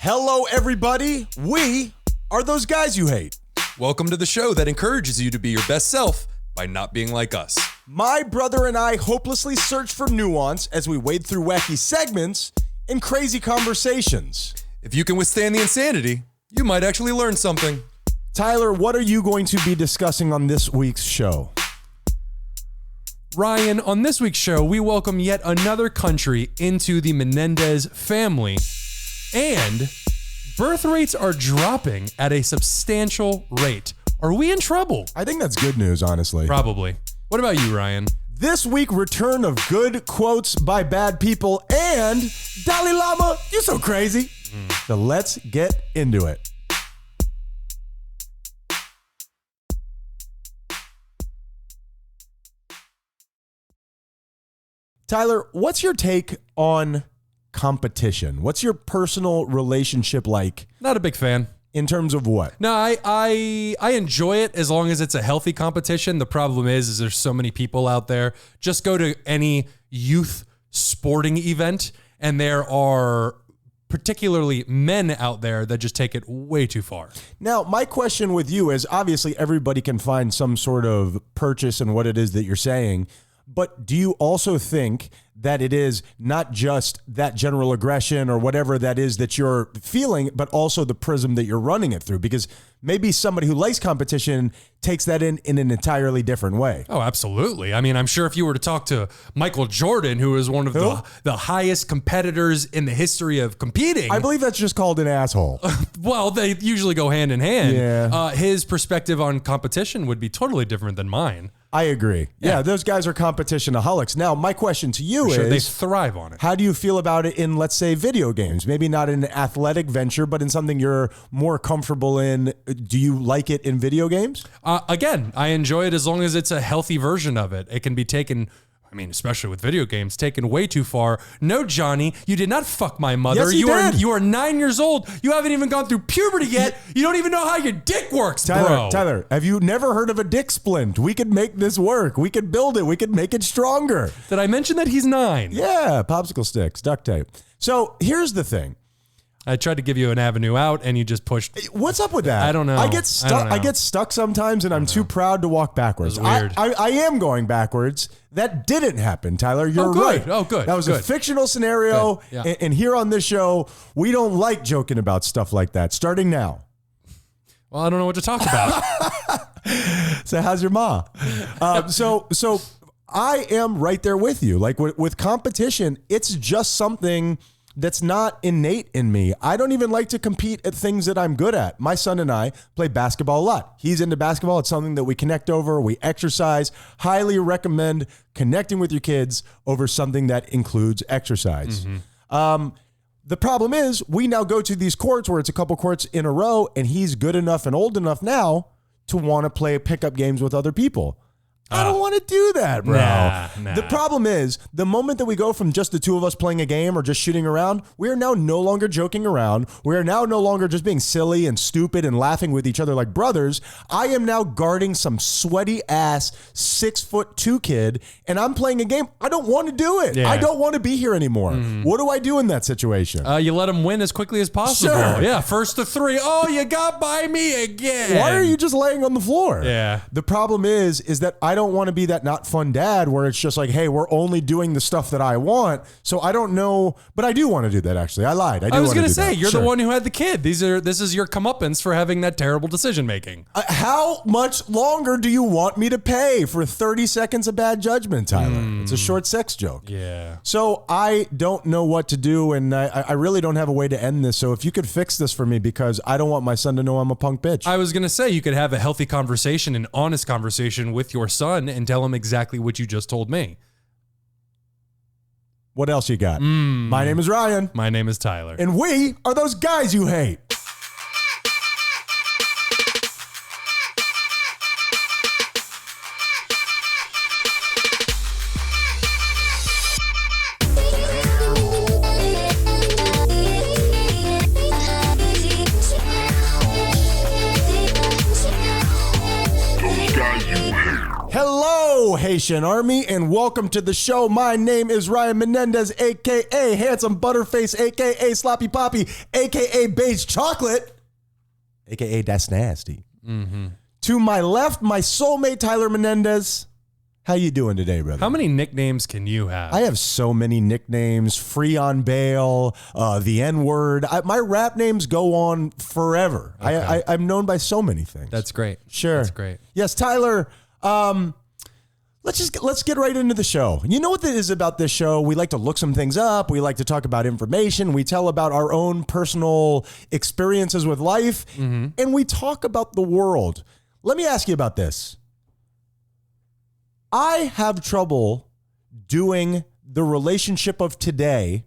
Hello, everybody. We are those guys you hate. Welcome to the show that encourages you to be your best self by not being like us. My brother and I hopelessly search for nuance as we wade through wacky segments and crazy conversations. If you can withstand the insanity, you might actually learn something. Tyler, what are you going to be discussing on this week's show? Ryan, on this week's show, we welcome yet another country into the Menendez family, and birth rates are dropping at a substantial rate. Are we in trouble? I think that's good news, honestly. Probably. What about you, Ryan? This week, return of good quotes by bad people and Dalai Lama, you so crazy. So let's get into it. Tyler, what's your take on competition? What's your personal relationship like? Not a big fan. In terms of what? No, I enjoy it as long as it's a healthy competition. The problem is there's so many people out there. Just go to any youth sporting event, and there are particularly men out there that just take it way too far. Now, my question with you is, obviously everybody can find some sort of purchase in what it is that you're saying, but do you also think that it is not just that general aggression or whatever that is that you're feeling, but also the prism that you're running it through? Because maybe somebody who likes competition takes that in an entirely different way. Oh, absolutely. I mean, I'm sure if you were to talk to Michael Jordan, who is one of the highest competitors in the history of competing. I believe that's just called an asshole. Well, they usually go hand in hand. Yeah. His perspective on competition would be totally different than mine. I agree. Yeah, those guys are competitionaholics. Now, my question to you Sure, is, they thrive on it. How do you feel about it in, let's say, video games? Maybe not in an athletic venture, but in something you're more comfortable in. Do you like it in video games? Again, I enjoy it as long as it's a healthy version of it. It can be taken, I mean, especially with video games, taken way too far. No, Johnny, you did not fuck my mother. Yes, he did. You are 9 years old. You haven't even gone through puberty yet. You don't even know how your dick works, bro. Tyler, have you never heard of a dick splint? We could make this work. We could build it. We could make it stronger. Did I mention that he's 9? Yeah, popsicle sticks, duct tape. So here's the thing. I tried to give you an avenue out, and you just pushed. What's up with that? I don't know. I get stuck. I get stuck sometimes, and I'm too proud to walk backwards. Weird. I am going backwards. That didn't happen, Tyler. You're good. right. Oh, good. That was a fictional scenario. Good. Yeah. And here on this show, we don't like joking about stuff like that. Starting now. Well, I don't know what to talk about. So how's your ma? So I am right there with you. Like with competition, it's just something that's not innate in me. I don't even like to compete at things that I'm good at. My son and I play basketball a lot. He's into basketball. It's something that we connect over. We exercise. Highly recommend connecting with your kids over something that includes exercise. Mm-hmm. The problem is we now go to these courts where it's a couple courts in a row, and he's good enough and old enough now to want to play pickup games with other people. I don't want to do that, bro. Nah. The problem is the moment that we go from just the two of us playing a game or just shooting around, we are now no longer joking around. We are now no longer just being silly and stupid and laughing with each other like brothers. I am now guarding some sweaty ass 6'2" kid, and I'm playing a game. I don't want to do it. Yeah. I don't want to be here anymore. What do I do in that situation? You let him win as quickly as possible. Sure. Yeah, first to 3. Oh, you got by me again. Why are you just laying on the floor? Yeah. The problem is that I don't want to be that not fun dad where it's just like, hey, we're only doing the stuff that I want. So I don't know, but I do want to do that. Actually, I lied. I was going to say, you're Sure. the one who had the kid. This is your comeuppance for having that terrible decision making. How much longer do you want me to pay for 30 seconds of bad judgment, Tyler? It's a short sex joke. Yeah. So I don't know what to do, and I really don't have a way to end this. So if you could fix this for me, because I don't want my son to know I'm a punk bitch. I was going to say, you could have a healthy conversation, an honest conversation with your son, and tell him exactly what you just told me. What else you got? My name is Ryan. My name is Tyler. And we are those guys you hate. Haitian Army, and welcome to the show. My name is Ryan Menendez, a.k.a. Handsome Butterface, a.k.a. Sloppy Poppy, a.k.a. Beige Chocolate, a.k.a. That's Nasty. To my left, my soulmate, Tyler Menendez. How you doing today, brother? How many nicknames can you have? I have so many nicknames. Free on bail, the N-word. My rap names go on forever. Okay. I'm known by so many things. That's great. Sure. That's great. Yes, Tyler. Let's get right into the show. You know what it is about this show? We like to look some things up. We like to talk about information. We tell about our own personal experiences with life, and we talk about the world. Let me ask you about this. I have trouble doing the relationship of today,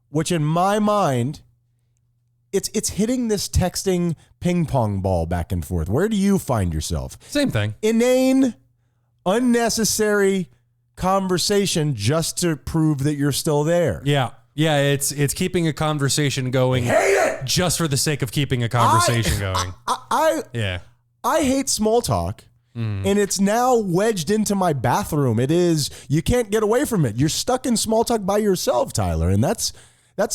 which in my mind, it's hitting this texting ping pong ball back and forth. Where do you find yourself? Same thing. Inane, unnecessary conversation just to prove that you're still there. Yeah. Yeah, it's keeping a conversation going. Hate it! Just for the sake of keeping a conversation going. I hate small talk. And it's now wedged into my bathroom. It is, you can't get away from it. You're stuck in small talk by yourself, Tyler. And that's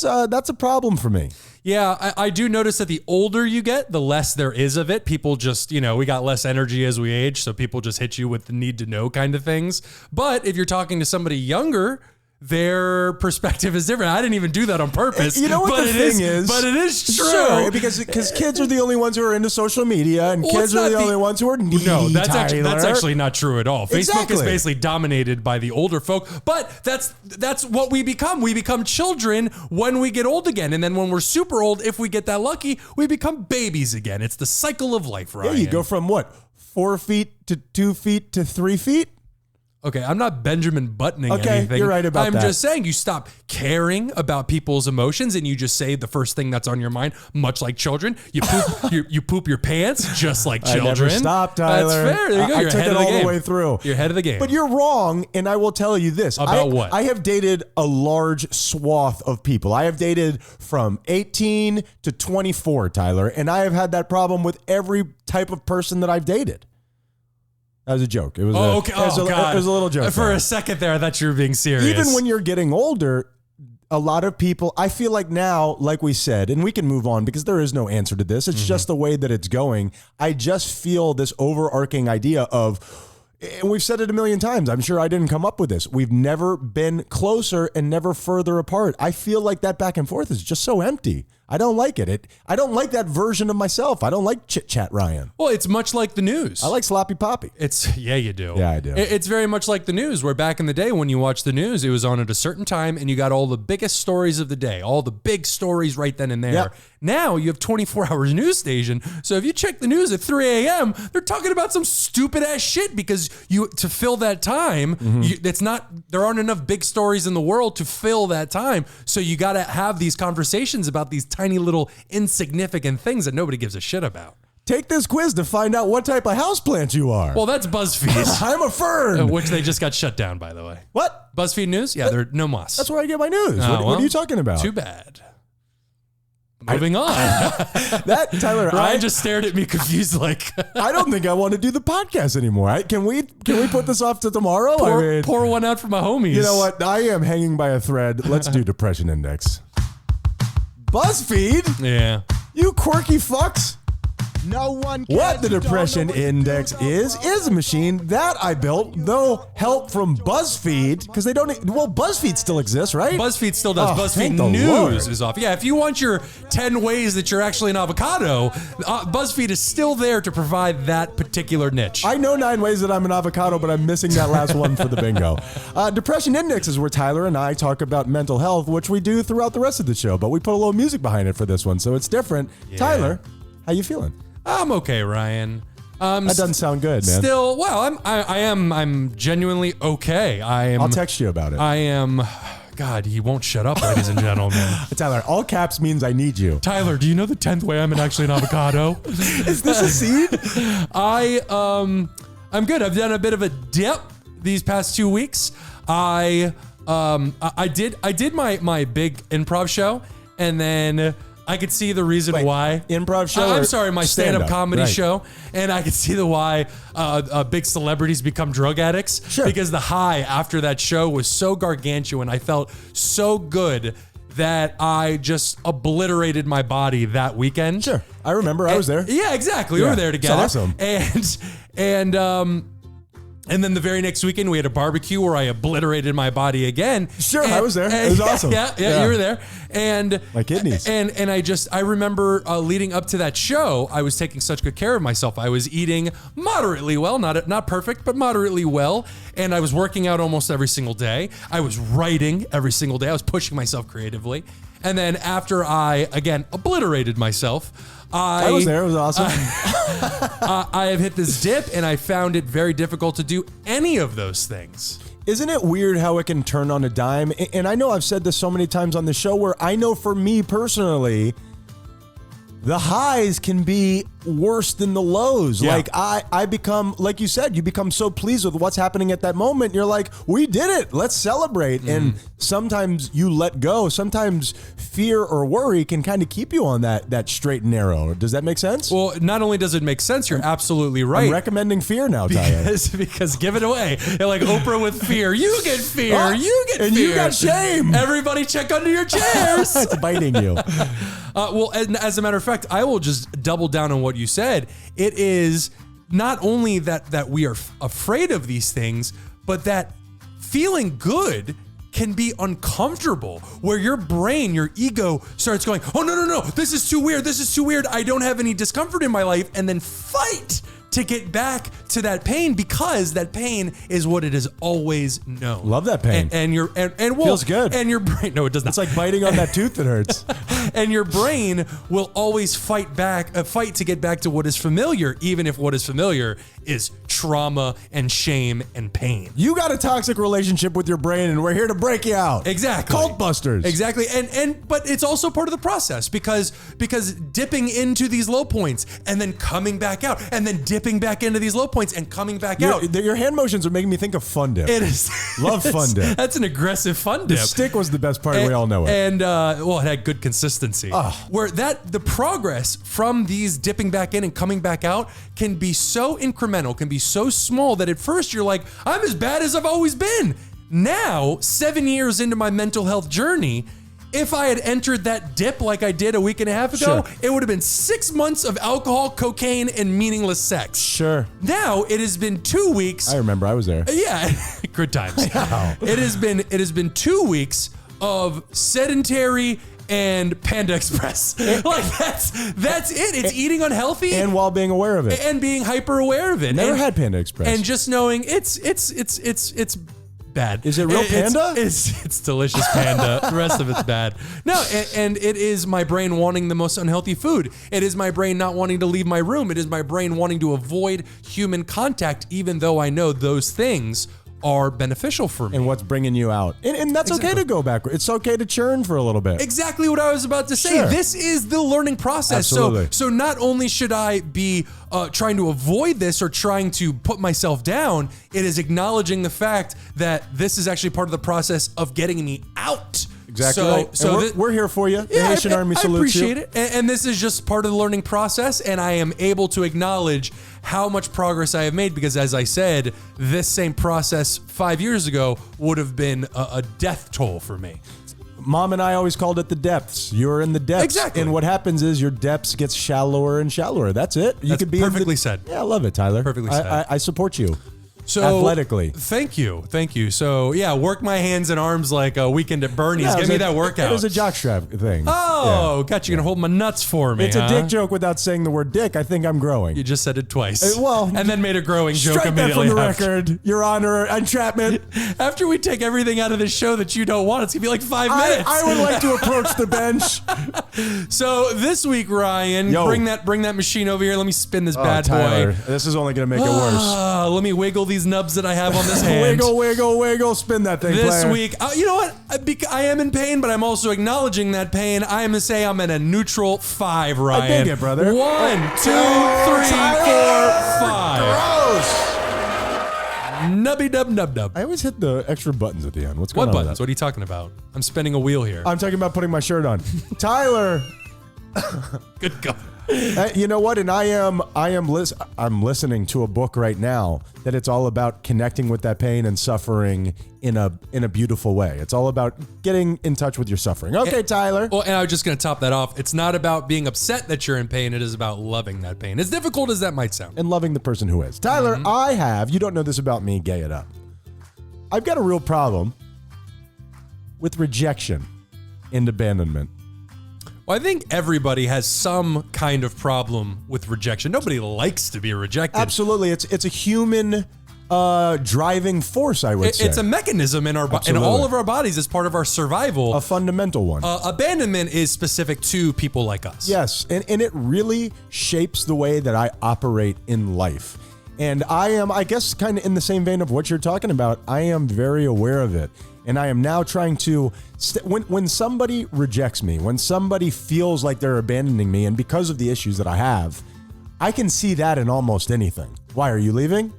a problem for me. Yeah, I do notice that the older you get, the less there is of it. People just, we got less energy as we age. So people just hit you with the need to know kind of things. But if you're talking to somebody younger, their perspective is different. I didn't even do that on purpose. You know what the thing is? But it is true. Sure, because kids are the only ones who are into social media, and kids are the only ones who are needy. No, that's actually not true at all. Facebook is basically dominated by the older folk, but that's what we become. We become children when we get old again, and then when we're super old, if we get that lucky, we become babies again. It's the cycle of life, Ryan. Yeah, you go from what, 4 feet to 2 feet to 3 feet? Okay, I'm not Benjamin Buttoning anything. You're right about that. I'm just saying you stop caring about people's emotions and you just say the first thing that's on your mind, much like children. You poop you poop your pants just like children. I never stopped, Tyler. That's fair. There you go. I took it all the way through. You're ahead of the game. But you're wrong, and I will tell you this. About what? I have dated a large swath of people. I have dated from 18 to 24, Tyler, and I have had that problem with every type of person that I've dated. That was a joke. It was God. It was a little joke. For a second there, I thought you were being serious. Even when you're getting older, a lot of people, I feel like now, like we said, and we can move on because there is no answer to this. It's just the way that it's going. I just feel this overarching idea of, and we've said it a million times, I'm sure I didn't come up with this. We've never been closer and never further apart. I feel like that back and forth is just so empty. I don't like it. I don't like that version of myself. I don't like chit chat, Ryan. Well, it's much like the news. I like sloppy poppy. Yeah, you do. Yeah, I do. It's very much like the news, where back in the day when you watched the news, it was on at a certain time and you got all the biggest stories of the day, all the big stories right then and there. Yep. Now you have 24 hours news station. So if you check the news at 3 a.m., they're talking about some stupid ass shit because to fill that time, there aren't enough big stories in the world to fill that time. So you got to have these conversations about these tiny little insignificant things that nobody gives a shit about. Take this quiz to find out what type of houseplant you are. Well, that's BuzzFeed. I'm a fern. Which they just got shut down, by the way. What? BuzzFeed News? Yeah, they're no mas. That's where I get my news. What are you talking about? Too bad. Moving on. That, Tyler, Ryan just stared at me confused like... I don't think I want to do the podcast anymore. Can we put this off to tomorrow? Pour one out for my homies. You know what? I am hanging by a thread. Let's do Depression Index. BuzzFeed? Yeah. You quirky fucks. No one cares. What the Depression Index is a machine that I built, no help from BuzzFeed, because they don't, BuzzFeed still exists, right? BuzzFeed still does. Thank the BuzzFeed News Lord. is off. Yeah, if you want your 10 ways that you're actually an avocado, BuzzFeed is still there to provide that particular niche. I know 9 ways that I'm an avocado, but I'm missing that last one for the bingo. Depression Index is where Tyler and I talk about mental health, which we do throughout the rest of the show, but we put a little music behind it for this one, so it's different. Yeah. Tyler, how you feeling? I'm okay, Ryan. That doesn't sound good, man. Still, well, I'm genuinely okay. I'll text you about it. I am. God, he won't shut up, ladies and gentlemen. Tyler, all caps means I need you. Tyler, do you know the 10th way I'm actually an avocado? Is this a seed? I'm good. I've done a bit of a dip these past 2 weeks. I did my big improv show, and then I could see the reason why. Improv show? I'm or sorry, my stand-up comedy right. show. And I could see the why big celebrities become drug addicts. Sure. Because the high after that show was so gargantuan. I felt so good that I just obliterated my body that weekend. Sure. I remember. I was there. Yeah, exactly. We Yeah, were there together. it's awesome. And then the very next weekend we had a barbecue where I obliterated my body again. Sure, I was there. It was awesome. Yeah, you were there. And my kidneys. And I remember leading up to that show, I was taking such good care of myself. I was eating moderately well, not perfect, but moderately well. And I was working out almost every single day. I was writing every single day. I was pushing myself creatively. And then after I, again, obliterated myself, I was there. It was awesome. I have hit this dip, and I found it very difficult to do any of those things. Isn't it weird how it can turn on a dime? And I know I've said this so many times on the show where I know for me personally, the highs can be worse than the lows. Yeah. Like I become, like you said, you become so pleased with what's happening at that moment. You're like, we did it. Let's celebrate. And sometimes you let go. Sometimes fear or worry can kind of keep you on that straight and narrow. Does that make sense? Well, not only does it make sense, you're absolutely right. I'm recommending fear now, Tyler. Because give it away. You're like Oprah with fear. You get fear. Oh, you get and fear. you got shame. Everybody check under your chairs. It's biting you. Well, and as a matter of fact, I will just double down on what you said. It is not only that we are afraid of these things, but that feeling good can be uncomfortable, where your brain, your ego starts going, oh, no, this is too weird, I don't have any discomfort in my life, and then fight to get back to that pain, because that pain is what it has always known. Love that pain. And Feels good. And your brain, no, it does not. It's like biting on that tooth that hurts. And your brain will always fight to get back to what is familiar, even if what is familiar is trauma and shame and pain. You got a toxic relationship with your brain, and we're here to break you out. Exactly. Cult busters. Exactly. But it's also part of the process, because dipping into these low points and then coming back out, and then dipping back into these low points and coming back out. Your hand motions are making me think of fun dip. It is. Love fun dip. That's an aggressive fun dip. The stick was the best part. We all know it. And well, it had good consistency. Where the progress from these dipping back in and coming back out can be so incremental, can be so small that at first you're like, I'm as bad as I've always been. Now, 7 years into my mental health journey, if I had entered that dip like I did a week and a half ago, Sure. it would have been 6 months of alcohol, cocaine, and meaningless sex. Sure. Now it has been 2 weeks. I remember I was there. Yeah, good times. It has been 2 weeks of sedentary and Panda Express. Like that's it. It's eating unhealthy And while being aware of it. and being hyper aware of it. Never and, had Panda Express. and just knowing it's bad. Is it real Panda? It's delicious Panda. The rest of it's bad. No, and it is my brain wanting the most unhealthy food. It is my brain not wanting to leave my room. It is my brain wanting to avoid human contact, even though I know those things are beneficial for me. and what's bringing you out. And that's okay to go backward. It's okay to churn for a little bit. Exactly what I was about to say. Sure. This is the learning process. Absolutely. So not only should I be trying to avoid this or trying to put myself down, it is acknowledging the fact that this is actually part of the process of getting me out. Exactly So, right. so And we're here for you. The yeah, Haitian Army I salutes appreciate you. it. And this is just part of the learning process. And I am able to acknowledge how much progress I have made, because as I said, this same process 5 years ago would have been a death toll for me. Mom and I always called it the depths. You're in the depths. Exactly. And what happens is your depths gets shallower and shallower. That's it. You That's could be in perfectly said. Yeah, I love it, Tyler. Perfectly said. I support you. So Athletically. Thank you. So yeah, work my hands and arms like a weekend at Bernie's. Yeah, Give it me was that workout. It was a jockstrap thing. Oh, got you gonna hold my nuts for me. It's a dick joke without saying the word dick. I think I'm growing. You just said it twice. Well, and then made a growing joke Strike that immediately from the after. record, Your Honor. Entrapment. After we take everything out of this show that you don't want, it's gonna be like 5 minutes. I would like to approach the bench. So this week, Ryan, Yo. bring that machine over here. Let me spin this bad Tyler, boy. this is only going to make it worse. Let me wiggle these nubs that I have on this hand. Wiggle, wiggle, wiggle. Spin that thing, This player. week, you know what? I am in pain, but I'm also acknowledging that pain. I am going to say I'm at a neutral 5, Ryan. dig it, brother. 1, 2, 3, 4, 5. Gross. Nubby dub nub dub. I always hit the extra buttons at the end. What's going What on with buttons? that? What are you talking about? I'm spinning a wheel here. I'm talking about putting my shirt on. Tyler, Good God. You know what? And I'm listening to a book right now that it's all about connecting with that pain and suffering in a beautiful way. It's all about getting in touch with your suffering. Okay, Tyler. Well, and I was just going to top that off. It's not about being upset that you're in pain. It is about loving that pain. As difficult as that might sound. And loving the person who is. Tyler, you don't know this about me, gay it up. I've got a real problem with rejection and abandonment. Well, I think everybody has some kind of problem with rejection. Nobody likes to be rejected. Absolutely. It's a human driving force, I would say. It's a mechanism in all of our bodies as part of our survival. A fundamental one. Abandonment is specific to people like us. Yes, and it really shapes the way that I operate in life. And I am, I guess, kind of in the same vein of what you're talking about, I am very aware of it. And I am now trying to, when somebody rejects me, when somebody feels like they're abandoning me, and because of the issues that I have, I can see that in almost anything. Why, are you leaving?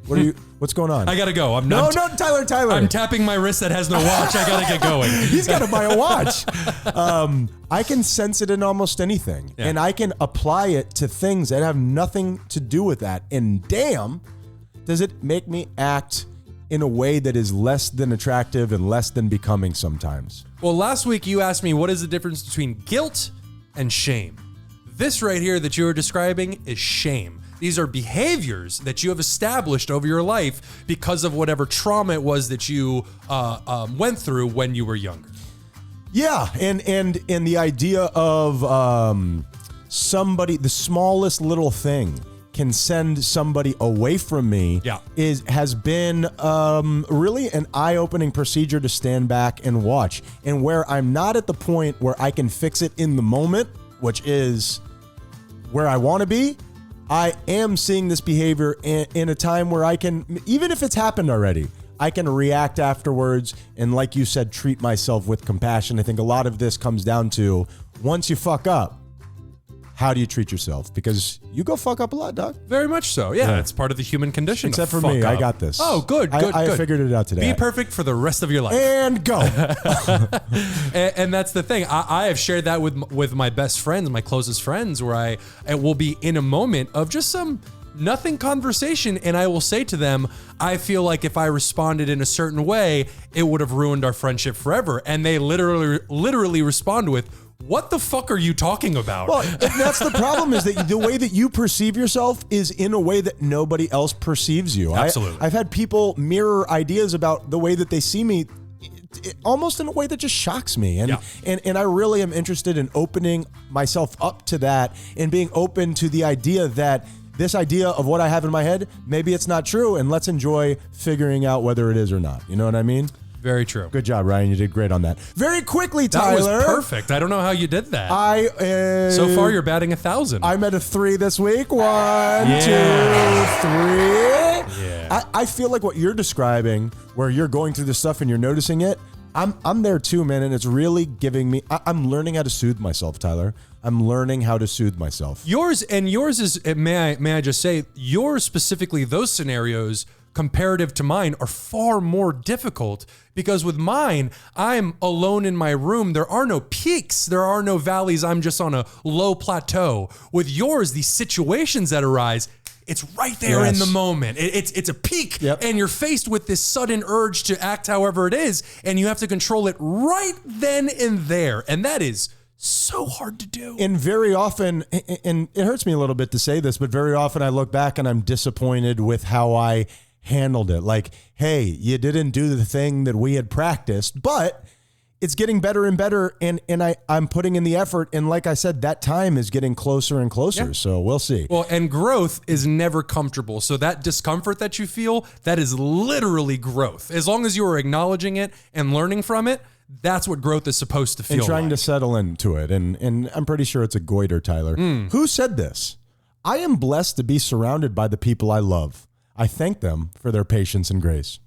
What's going on? I gotta go. No, Tyler. I'm tapping my wrist that has no watch. I gotta get going. He's gotta buy a watch. I can sense it in almost anything. Yeah. And I can apply it to things that have nothing to do with that. And damn, does it make me act in a way that is less than attractive and less than becoming sometimes. Well, last week you asked me what is the difference between guilt and shame. This right here that you are describing is shame. These are behaviors that you have established over your life because of whatever trauma it was that you went through when you were younger. Yeah, and the idea of somebody, the smallest little thing can send somebody away from me has been really an eye-opening procedure to stand back and watch. And where I'm not at the point where I can fix it in the moment, which is where I want to be, I am seeing this behavior in a time where I can, even if it's happened already, I can react afterwards and, like you said, treat myself with compassion. I think a lot of this comes down to, once you fuck up, how do you treat yourself? Because you go fuck up a lot, dog. Very much so. Yeah, it's part of the human condition. Except for me, I got this. Oh, good. I figured it out today. Be perfect for the rest of your life. And go. and that's the thing. I have shared that with my best friends, my closest friends, where I will be in a moment of just some nothing conversation, and I will say to them, I feel like if I responded in a certain way, it would have ruined our friendship forever. And they literally respond with, what the fuck are you talking about? Well, that's the problem, is that the way that you perceive yourself is in a way that nobody else perceives you. Absolutely. I've had people mirror ideas about the way that they see me almost in a way that just shocks me. And I really am interested in opening myself up to that and being open to the idea that this idea of what I have in my head, maybe it's not true, and let's enjoy figuring out whether it is or not. You know what I mean? Very true. Good job, Ryan. You did great on that. Very quickly, Tyler. That was perfect. I don't know how you did that. So far, you're batting 1,000. I'm at a 3 this week. 1, 2, 3. Yeah. I feel like what you're describing, where you're going through this stuff and you're noticing it, I'm there too, man, and it's really giving me. I'm learning how to soothe myself, Tyler. I'm learning how to soothe myself. Yours is. May I just say, yours specifically, those scenarios, comparative to mine, are far more difficult, because with mine, I'm alone in my room. There are no peaks. There are no valleys. I'm just on a low plateau. With yours, these situations that arise, it's right there in the moment. It's a peak, and you're faced with this sudden urge to act however it is, and you have to control it right then and there. And that is so hard to do. And very often, and it hurts me a little bit to say this, but very often I look back and I'm disappointed with how I handled it. Like, hey, you didn't do the thing that we had practiced, but it's getting better and better, and I'm putting in the effort, and like I said, that time is getting closer and closer, so we'll see. Well, and growth is never comfortable, so that discomfort that you feel, that is literally growth. As long as you are acknowledging it and learning from it, that's what growth is supposed to feel and trying like. to settle into it, and I'm pretty sure it's a goiter, Tyler. Who said this? I am blessed to be surrounded by the people I love. I thank them for their patience and grace.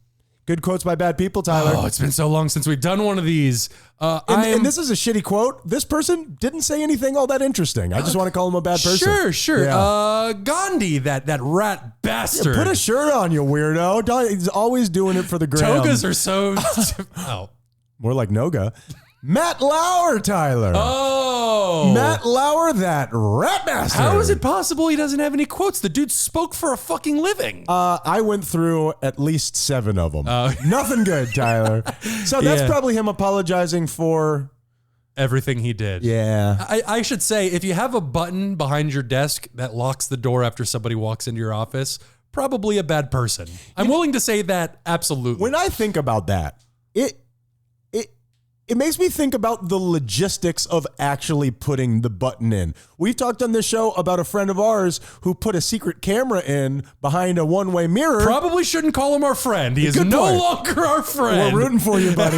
Good quotes by bad people, Tyler. Oh, it's been so long since we've done one of these. And this is a shitty quote. This person didn't say anything all that interesting. I just want to call him a bad person. Sure. Yeah. Gandhi, that rat bastard. Yeah, put a shirt on, you weirdo. He's always doing it for the gram. Togas are so... Oh. More like Noga. Matt Lauer, Tyler. Oh. Matt Lauer, that rat master. How is it possible he doesn't have any quotes? The dude spoke for a fucking living. I went through at least 7 of them. Nothing good, Tyler. So that's probably him apologizing for everything he did. Yeah. I should say, if you have a button behind your desk that locks the door after somebody walks into your office, probably a bad person. I'm willing to say that, absolutely. When I think about that, it makes me think about the logistics of actually putting the button in. We've talked on this show about a friend of ours who put a secret camera in behind a one-way mirror. Probably shouldn't call him our friend. He is no longer our friend. We're rooting for you, buddy.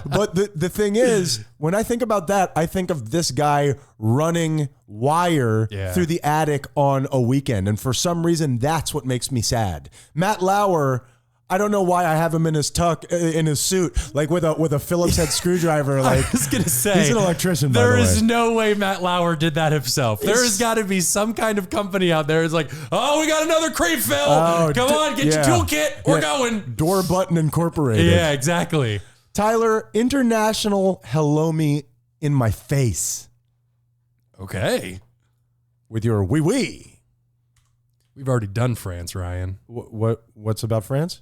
But the thing is, when I think about that, I think of this guy running wire through the attic on a weekend. And for some reason, that's what makes me sad. Matt Lauer, I don't know why I have him in his suit, like with a Phillips head screwdriver. Like, I was gonna say, he's an electrician. There by the is way. no way Matt Lauer did that himself. There has got to be some kind of company out there. It's like, oh, we got another crate fill. Come on, get your toolkit. We're going. Door Button Incorporated. Yeah, exactly. Tyler, international hello me in my face. Okay. With your wee wee. We've already done France, Ryan. What's about France?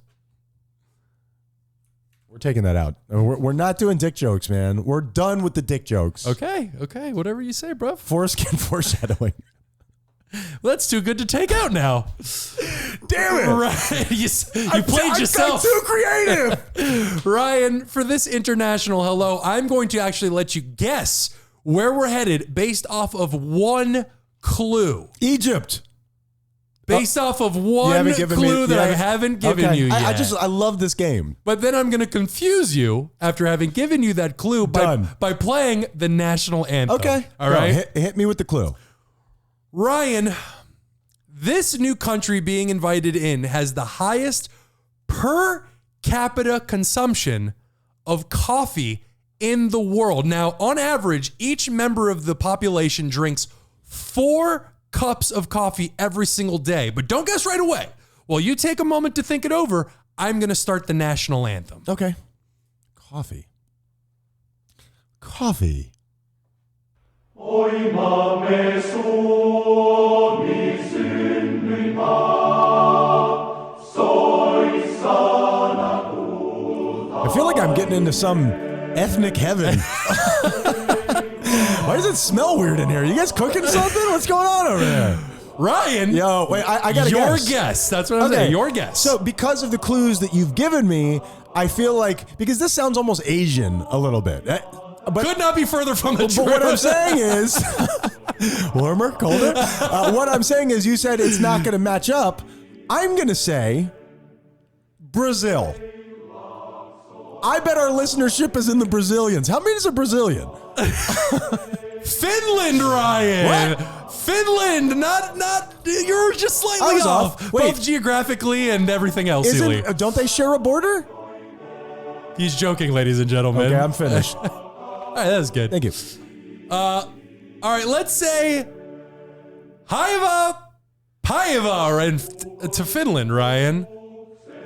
We're taking that out. We're not doing dick jokes, man. We're done with the dick jokes. Okay. Whatever you say, bro. Foreskin foreshadowing. Well, that's too good to take out now. Damn it. Right. You played yourself. I'm too creative. Ryan, for this international hello, I'm going to actually let you guess where we're headed based off of one clue. Egypt. Based off of one clue that I haven't given you yet. I love this game. But then I'm going to confuse you after having given you that clue by playing the national anthem. Okay. All right. Hit me with the clue. Ryan, this new country being invited in has the highest per capita consumption of coffee in the world. Now, on average, each member of the population drinks 4 cups of coffee every single day. But don't guess right away. While you take a moment to think it over, I'm going to start the national anthem. Okay. Coffee. I feel like I'm getting into some ethnic heaven. Why does it smell weird in here? You guys cooking something? What's going on over there? Ryan. Yo, wait, I got to guess. Your guess. That's what I'm saying. Your guess. So because of the clues that you've given me, I feel like, because this sounds almost Asian a little bit. But could not be further from the truth. But what I'm saying is, warmer, colder? What I'm saying is, you said it's not going to match up. I'm going to say Brazil. I bet our listenership is in the Brazilians. How many is a Brazilian? Finland, Ryan. What? Finland, not. You're just slightly off. Wait. Both geographically and everything else. Don't they share a border? He's joking, ladies and gentlemen. Okay, I'm finished. All right, that was good. Thank you. All right, let's say Paiva to Finland, Ryan.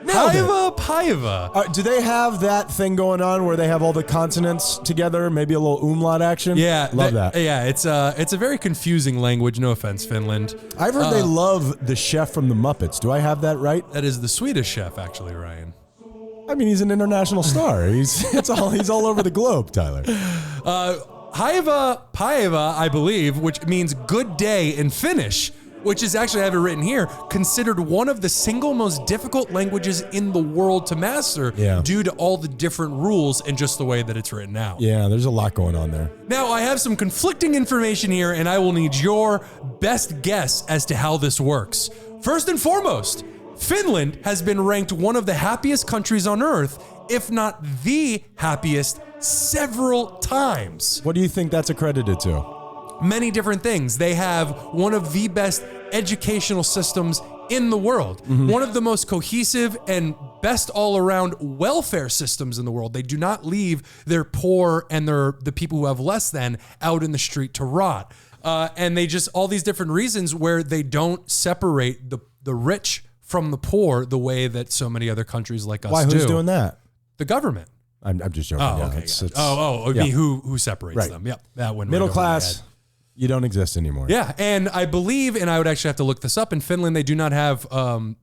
Paiva. Do they have that thing going on where they have all the consonants together? Maybe a little umlaut action? Yeah. Love that. Yeah, it's a very confusing language. No offense, Finland. I've heard they love the chef from the Muppets. Do I have that right? That is the Swedish chef, actually, Ryan. I mean, he's an international star. He's all over the globe, Tyler. Paiva, I believe, which means good day in Finnish, which is actually, I have it written here, considered one of the single most difficult languages in the world to master due to all the different rules and just the way that it's written out. Yeah, there's a lot going on there. Now, I have some conflicting information here, and I will need your best guess as to how this works. First and foremost, Finland has been ranked one of the happiest countries on earth, if not the happiest, several times. What do you think that's accredited to? Many different things. They have one of the best educational systems in the world, one of the most cohesive and best all-around welfare systems in the world. They do not leave their poor and the people who have less than out in the street to rot. And they just, all these different reasons where they don't separate the rich from the poor the way that so many other countries like us do. Why? Who's doing that? The government. I'm just joking. Oh, yeah, okay. it's, I yeah. mean, who separates Right. them? Yep, that one. Middle right over my class, head. you don't exist anymore. Yeah, and I believe, and I would actually have to look this up, in Finland, they do not have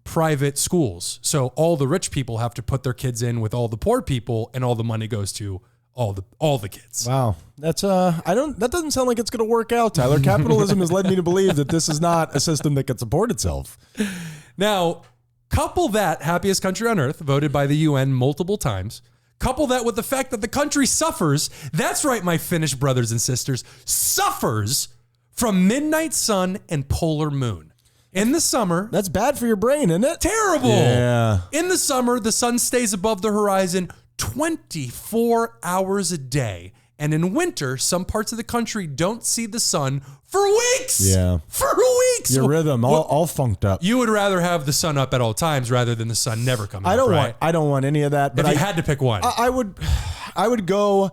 private schools. So all the rich people have to put their kids in with all the poor people, and all the money goes to all the kids. Wow. That's that doesn't sound like it's going to work out, Tyler. Capitalism has led me to believe that this is not a system that can support itself. Now, couple that happiest country on earth, voted by the UN multiple times. Couple that with the fact that the country suffers, that's right, my Finnish brothers and sisters, suffers from midnight sun and polar moon. In the summer, That's bad for your brain, isn't it? terrible. Yeah. In the summer, the sun stays above the horizon 24 hours a day. And in winter, some parts of the country don't see the sun for weeks. Yeah. For weeks. Your rhythm all funked up. You would rather have the sun up at all times rather than the sun never coming up, right? I don't want any of that. But If you had to pick one. I would go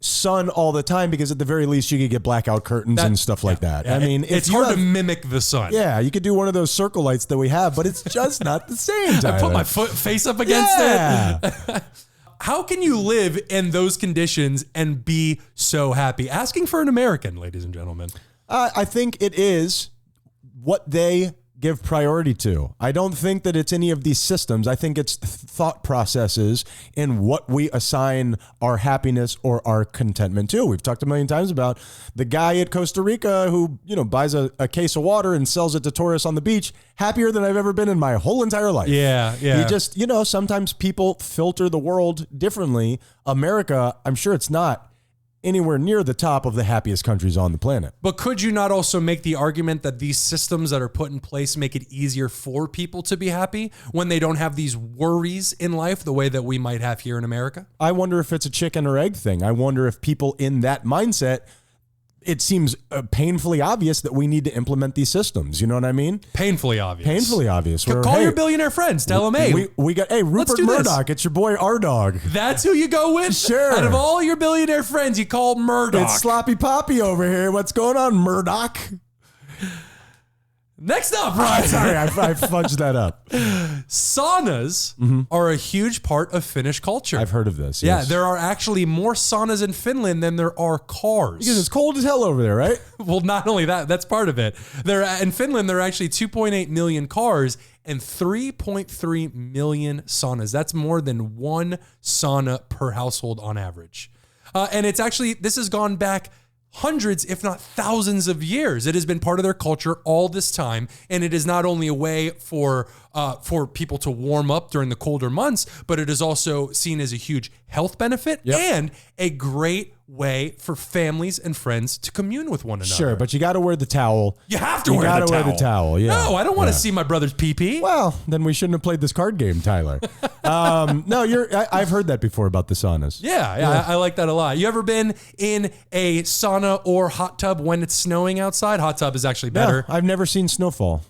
sun all the time because at the very least you could get blackout curtains and stuff like that. Yeah, I mean, it's hard to mimic the sun. Yeah, you could do one of those circle lights that we have, but it's just not the same. Tyler. I put my face up against it. How can you live in those conditions and be so happy? Asking for an American, ladies and gentlemen. I think it is what they give priority to. I don't think that it's any of these systems. I think it's thought processes and what we assign our happiness or our contentment to. We've talked a million times about the guy at Costa Rica who, buys a case of water and sells it to tourists on the beach, happier than I've ever been in my whole entire life. Yeah. He just, sometimes people filter the world differently. America, I'm sure it's not anywhere near the top of the happiest countries on the planet. But could you not also make the argument that these systems that are put in place make it easier for people to be happy when they don't have these worries in life the way that we might have here in America? I wonder if it's a chicken or egg thing. I wonder if people in that mindset, it seems painfully obvious that we need to implement these systems. You know what I mean? Painfully obvious. Painfully obvious. Call your billionaire friends. Tell them, hey, we got, Rupert do this. Murdoch. It's your boy R-Dog. That's who you go with? Sure. Out of all your billionaire friends, you call Murdoch. It's Sloppy Poppy over here. What's going on, Murdoch? Next up, Ryan. Sorry, I fudged that up. Saunas are a huge part of Finnish culture. I've heard of this. Yeah, Yes. there are actually more saunas in Finland than there are cars. Because it's cold as hell over there, right? Well, not only that, that's part of it. In Finland, there are actually 2.8 million cars and 3.3 million saunas. That's more than one sauna per household on average. And this has gone back hundreds, if not thousands of years. It has been part of their culture all this time. And it is not only a way for people to warm up during the colder months, but it is also seen as a huge health benefit and a great way for families and friends to commune with one another. Sure, but you got to wear the towel. You have to wear the towel. Yeah. No, I don't want to see my brother's pee-pee. Well, then we shouldn't have played this card game, Tyler. No, I've heard that before about the saunas. Yeah. I like that a lot. You ever been in a sauna or hot tub when it's snowing outside? Hot tub is actually better. No, I've never seen snowfall.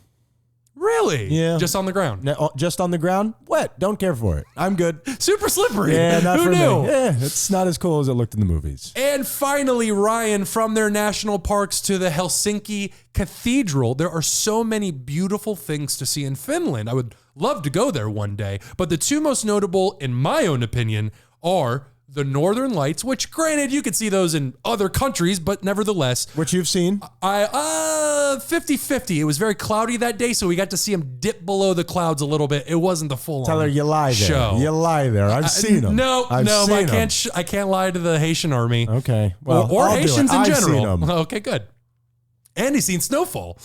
Really? Yeah. Just on the ground. No, just on the ground? Wet. Don't care for it. I'm good. Super slippery. Yeah, not Who for knew? me. Yeah, it's not as cool as it looked in the movies. And finally, Ryan, from their national parks to the Helsinki Cathedral, there are so many beautiful things to see in Finland. I would love to go there one day. But the two most notable, in my own opinion, are the Northern Lights, which granted you could see those in other countries, but nevertheless. Which you've seen? 50-50. It was very cloudy that day, so we got to see them dip below the clouds a little bit. It wasn't the full Tyler, you lie there. show. You lie there. I've seen them. I can't lie to the Haitian army. Okay. Well, or I'll do it. Haitians in I've general. seen 'em. Okay, good. And he's seen snowfall.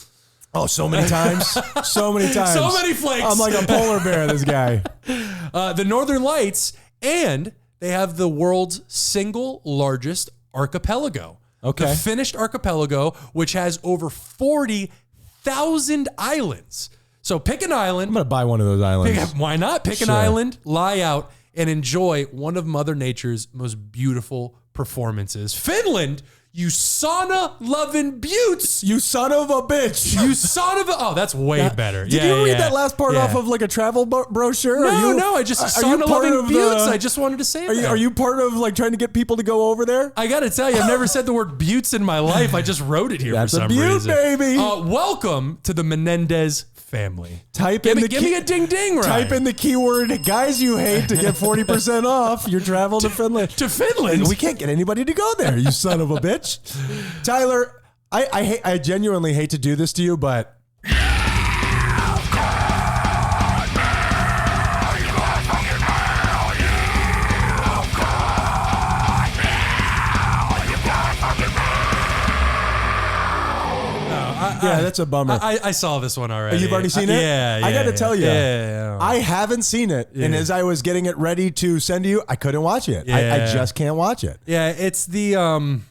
Oh, so many times. So many times. So many flakes. I'm like a polar bear, this guy. The Northern Lights, and they have the world's single largest archipelago. Okay. The Finnish archipelago, which has over 40,000 islands. So pick an island. I'm going to buy one of those islands. Why not? Pick an island, lie out, and enjoy one of Mother Nature's most beautiful performances. Finland, you sauna-loving buttes. You son of a bitch. You son of a... Oh, that's way better. Did you read that last part off of like a travel brochure? No, I just sauna-loving buttes. I just wanted to say it. Are you part of like trying to get people to go over there? I got to tell you, I've never said the word buttes in my life. I just wrote it here That's for some a butte, reason. baby. Welcome to the Menendez family. Give me a ding ding, right? Type in the keyword guys you hate to get 40% off your travel to Finland. To Finland? We can't get anybody to go there, you son of a bitch. Tyler, I genuinely hate to do this to you, but yeah, that's a bummer. I saw this one already. You've already seen it? Yeah. I got to tell you, yeah. I haven't seen it. Yeah. And as I was getting it ready to send to you, I couldn't watch it. I just can't watch it. Yeah, it's the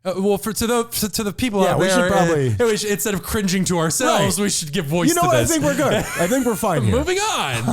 well, to the people out we there, should probably instead of cringing to ourselves, we should give voice. You know to what? this. I think we're good. I think we're fine here. Moving on.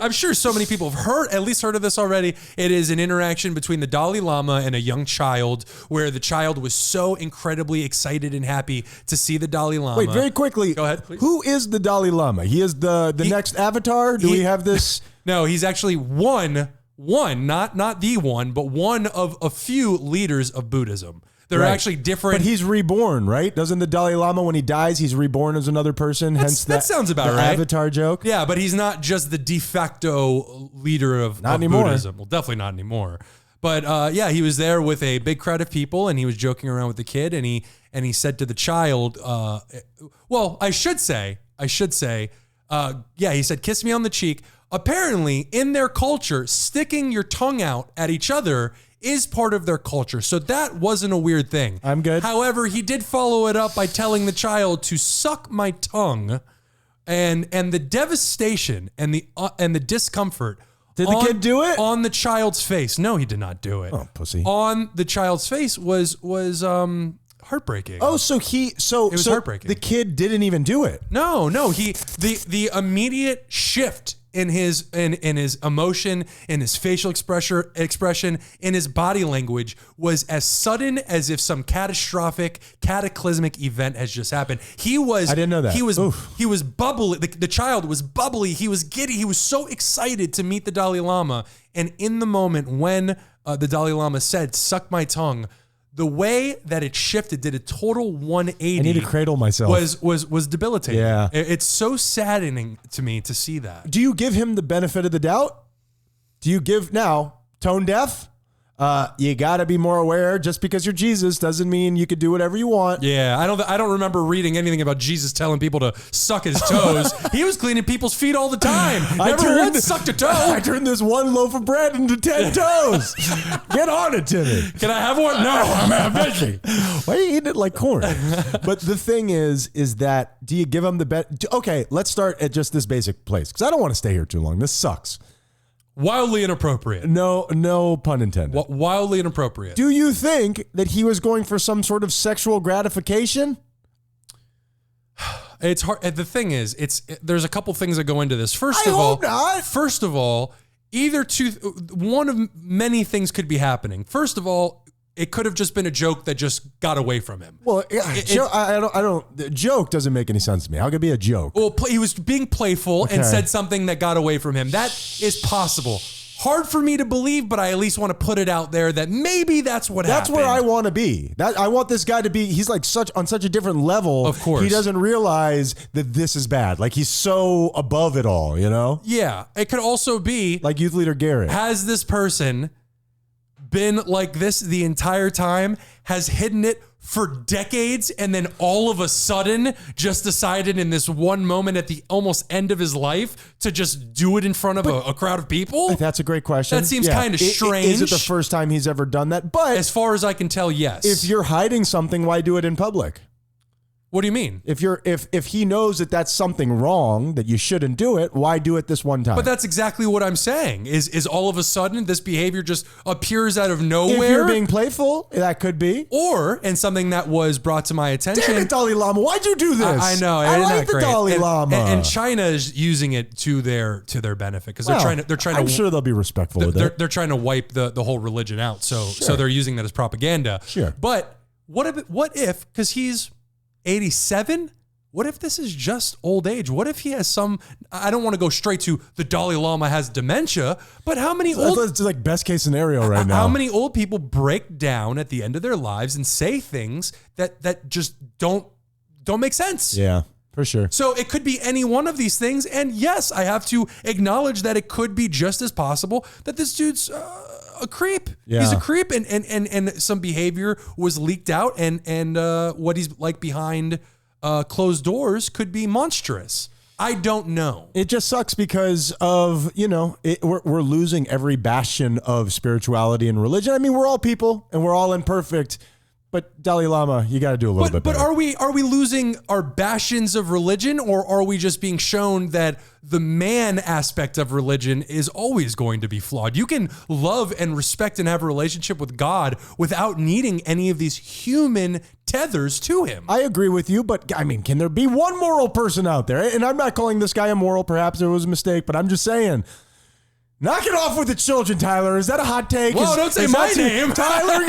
I'm sure so many people have at least heard of this already. It is an interaction between the Dalai Lama and a young child, where the child was so incredibly excited and happy to see the Dalai Lama. Wait, very quickly. Go ahead, please. Who is the Dalai Lama? He is the next avatar. Do we have this? No, he's actually one, not the one, but one of a few leaders of Buddhism. They're actually different. But he's reborn, right? Doesn't the Dalai Lama, when he dies, he's reborn as another person? Hence that sounds about right. Avatar joke. Yeah, but he's not just the de facto leader of Buddhism. Well, definitely not anymore. But yeah, he was there with a big crowd of people, and he was joking around with the kid, and he said to the child, well, I should say, yeah, he said, kiss me on the cheek. Apparently, in their culture, sticking your tongue out at each other is part of their culture. So that wasn't a weird thing. I'm good. However, he did follow it up by telling the child to suck my tongue, and the devastation and the discomfort. Did the kid do it? On the child's face. No, he did not do it. Oh, pussy. On the child's face was heartbraking. Oh, so it was heartbreaking. The kid didn't even do it. No, the immediate shift in his emotion, in his facial expression, in his body language was as sudden as if some cataclysmic event has just happened. I didn't know that. He was bubbly. The child was bubbly. He was giddy. He was so excited to meet the Dalai Lama. And in the moment when the Dalai Lama said, "Suck my tongue," the way that it shifted did a total 180. I need to cradle myself. Was debilitating. Yeah. It's so saddening to me to see that. Do you give him the benefit of the doubt? Do you give now tone deaf? You got to be more aware. Just because you're Jesus doesn't mean you could do whatever you want. Yeah, I don't remember reading anything about Jesus telling people to suck his toes. He was cleaning people's feet all the time. Never once sucked a toe. I turned this one loaf of bread into 10 toes. Get on it, Timmy. Can I have one? No, I'm busy. Why are you eating it like corn? But the thing is that do you give him the bet? Okay, let's start at just this basic place because I don't want to stay here too long. This sucks. Wildly inappropriate. No pun intended. Wildly inappropriate. Do you think that he was going for some sort of sexual gratification? It's hard. The thing is, there's a couple things that go into this. First of all, one of many things could be happening. First of all, it could have just been a joke that just got away from him. Well, the joke doesn't make any sense to me. How could it be a joke? Well, he was being playful and said something that got away from him. That is possible. Hard for me to believe, but I at least want to put it out there that maybe that's what happened. That's where I want to be. I want this guy to be, he's like on such a different level. Of course. He doesn't realize that this is bad. Like he's so above it all, you know? Yeah. It could also be like Youth Leader Garrett. Has this person been like this the entire time, has hidden it for decades, and then all of a sudden just decided in this one moment at the almost end of his life to just do it in front of a crowd of people? That's a great question. That seems kind of strange. Is it the first time he's ever done that? But as far as I can tell, yes. If you're hiding something, why do it in public? What do you mean? If he knows that that's something wrong, that you shouldn't do it, why do it this one time? But that's exactly what I'm saying. Is all of a sudden this behavior just appears out of nowhere? If you're being playful, that could be. And something that was brought to my attention. Damn it, Dalai Lama, why'd you do this? I know. I like the Dalai Lama. And China is using it to their benefit because they're trying to. I'm sure they'll be respectful with it. They're trying to wipe the whole religion out. So they're using that as propaganda. Sure. But what if because he's 87? What if this is just old age? What if he has I don't want to go straight to the Dalai Lama has dementia, but how many it's like best case scenario right now. How many old people break down at the end of their lives and say things that just don't make sense? Yeah. For sure. So it could be any one of these things. And yes, I have to acknowledge that it could be just as possible that this dude's a creep. Yeah. He's a creep, and some behavior was leaked out, and what he's like behind closed doors could be monstrous. I don't know. It just sucks because of, we're losing every bastion of spirituality and religion. I mean, we're all people and we're all imperfect, but Dalai Lama, you got to do a little bit better. But are we losing our bastions of religion, or are we just being shown that the man aspect of religion is always going to be flawed? You can love and respect and have a relationship with God without needing any of these human tethers to him. I agree with you, but I mean, can there be one moral person out there? And I'm not calling this guy immoral. Perhaps there was a mistake, but I'm just saying, knock it off with the children, Tyler. Is that a hot take? Whoa, don't say my name. Tyler.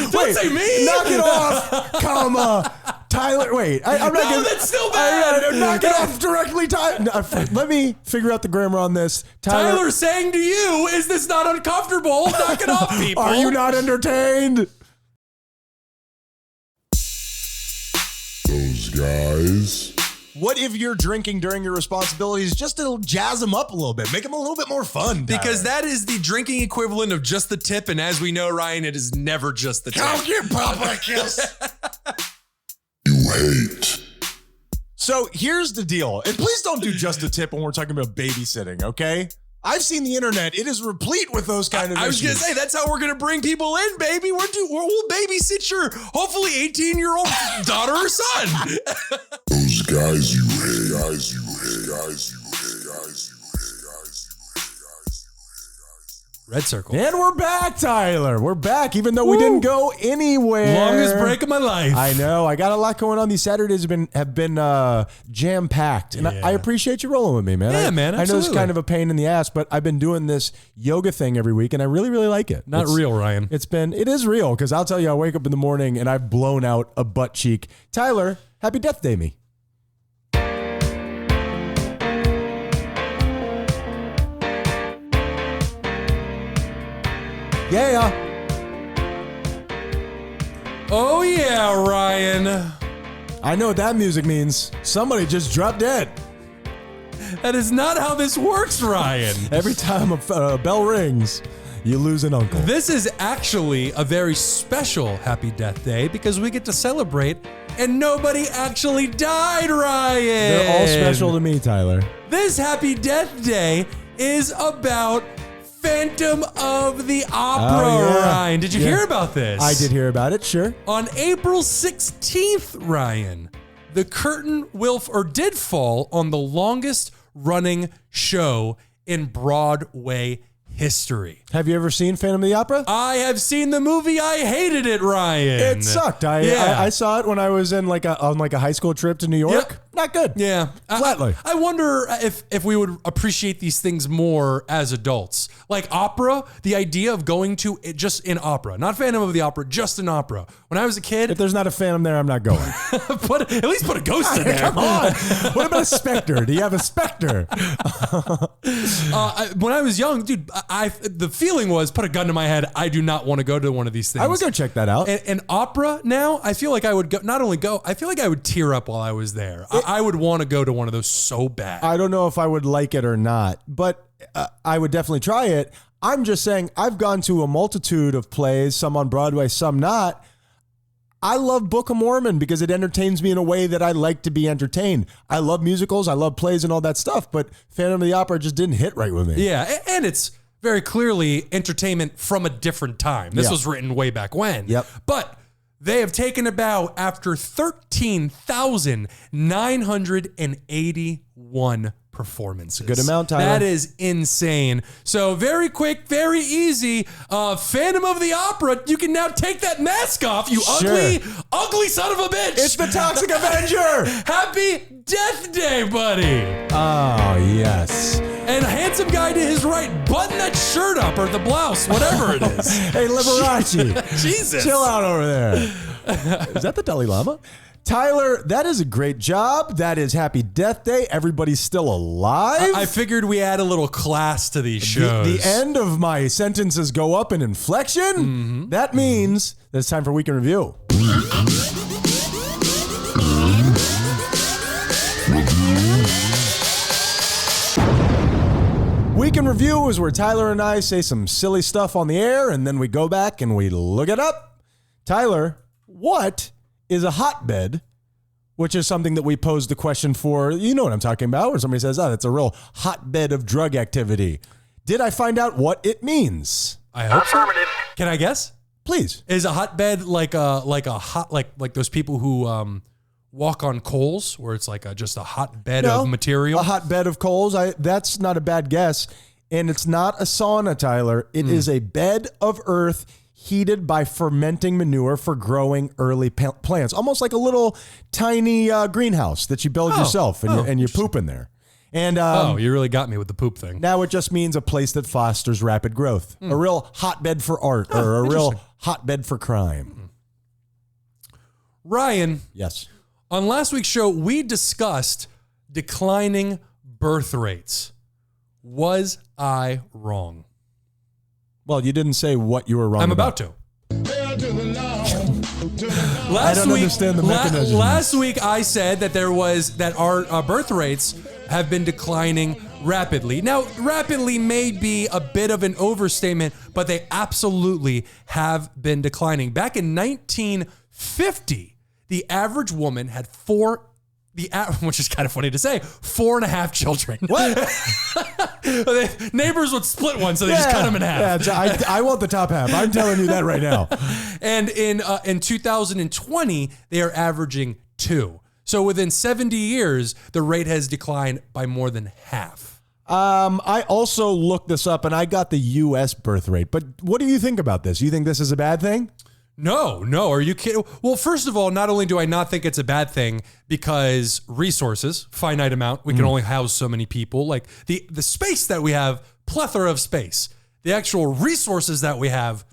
Don't say me. Knock it off, comma. Tyler, wait. I'm not gonna, that's still bad. Knock it off directly, Tyler. Let me figure out the grammar on this. Tyler saying to you, is this not uncomfortable? Knock it off, people. Are you not entertained? Those guys. What if you're drinking during your responsibilities just to jazz them up a little bit, make them a little bit more fun? Because that is the drinking equivalent of just the tip, and as we know, Ryan, it is never just the tip. Come get Papa Kiss. You hate. So here's the deal, and please don't do just a tip when we're talking about babysitting, okay? I've seen the internet. It is replete with those kind of issues. I was going to say, that's how we're going to bring people in, baby. We'll babysit your hopefully 18-year-old daughter or son. Those guys you hate, guys you hate, guys you hate, guys you hate, guys you hate, guys you hate. Red circle. And we're back, Tyler. We're back, even though we didn't go anywhere. Longest break of my life. I know. I got a lot going on. These Saturdays have been jam-packed. And I appreciate you rolling with me, man. Yeah, man, I know it's absolutely. kind of a pain in the ass, but I've been doing this yoga thing every week, and I really, really like it. Not real, Ryan. It is real, because I'll tell you, I wake up in the morning, and I've blown out a butt cheek. Tyler, happy Death Day, me. Yeah. Oh, yeah, Ryan. I know what that music means. Somebody just dropped dead. That is not how this works, Ryan. Every time a bell rings, you lose an uncle. This is actually a very special Happy Death Day because we get to celebrate and nobody actually died, Ryan. They're all special to me, Tyler. This Happy Death Day is about Phantom of the Opera, Ryan. Did you hear about this? I did hear about it, sure. On April 16th, Ryan, the curtain did fall on the longest running show in Broadway history. Have you ever seen Phantom of the Opera? I have seen the movie. I hated it, Ryan. It sucked. I saw it when I was on a high school trip to New York. Yep. Not good. Yeah. Flatly. I wonder if we would appreciate these things more as adults. Like opera, the idea of going to it just in opera, not Phantom of the Opera, just in opera. When I was a kid, If there's not a Phantom there, I'm not going. at least put a ghost in there. Come on. What about a specter? Do you have a specter? When I was young, dude, the feeling was put a gun to my head. I do not want to go to one of these things. I would go check that out. And opera now, I feel like I would go. Not only go, I feel like I would tear up while I was there. I would want to go to one of those so bad. I don't know if I would like it or not, but I would definitely try it. I'm just saying, I've gone to a multitude of plays, some on Broadway, some not. I love Book of Mormon because it entertains me in a way that I like to be entertained. I love musicals, I love plays and all that stuff, but Phantom of the Opera just didn't hit right with me. Yeah, and it's very clearly entertainment from a different time. This was written way back when. Yep. But they have taken a bow after 13,981 performances. Good amount, Tyler. That is insane. So very quick, very easy. Phantom of the Opera, you can now take that mask off, you ugly son of a bitch. It's the Toxic Avenger. Happy Death Day, buddy. Oh, yes. And handsome guy to his right, button that shirt up or the blouse, whatever it is. Hey, Liberace. Jesus. Chill out over there. Is that the Dalai Lama? Tyler, that is a great job. That is Happy Death Day. Everybody's still alive. I figured we add a little class to these shows. The end of my sentences go up in inflection. That means that it's time for Week in Review. Week in Review is where Tyler and I say some silly stuff on the air, and then we go back and we look it up. Tyler, what is a hotbed? Which is something that we posed the question for. You know what I'm talking about, where somebody says, oh, that's a real hotbed of drug activity. Did I find out what it means? I hope so. Can I guess? Please. Is a hotbed like those people who walk on coals, where it's like just a hotbed of material? A hotbed of coals. That's not a bad guess. And it's not a sauna, Tyler. It is a bed of earth heated by fermenting manure for growing early plants. Almost like a little tiny greenhouse that you build yourself and you poop in there. And you really got me with the poop thing. Now it just means a place that fosters rapid growth. A real hotbed for art or a real hotbed for crime. Ryan. Yes. On last week's show, we discussed declining birth rates. Was I wrong? Well, you didn't say what you were wrong I'm about. to. I don't understand the mechanism. Last week I said that our birth rates have been declining rapidly. Now, rapidly may be a bit of an overstatement, but they absolutely have been declining. Back in 1950, the average woman had which is kind of funny to say, 4.5 children. What? Neighbors would split one, so they just cut them in half. Yeah, I want the top half. I'm telling you that right now. And in 2020, they are averaging 2. So within 70 years, the rate has declined by more than half. I also looked this up, and I got the U.S. birth rate. But what do you think about this? You think this is a bad thing? No. Are you kidding? Well, first of all, not only do I not think it's a bad thing because resources, finite amount, we can only house so many people. Like the space that we have, plethora of space. The actual resources that we have,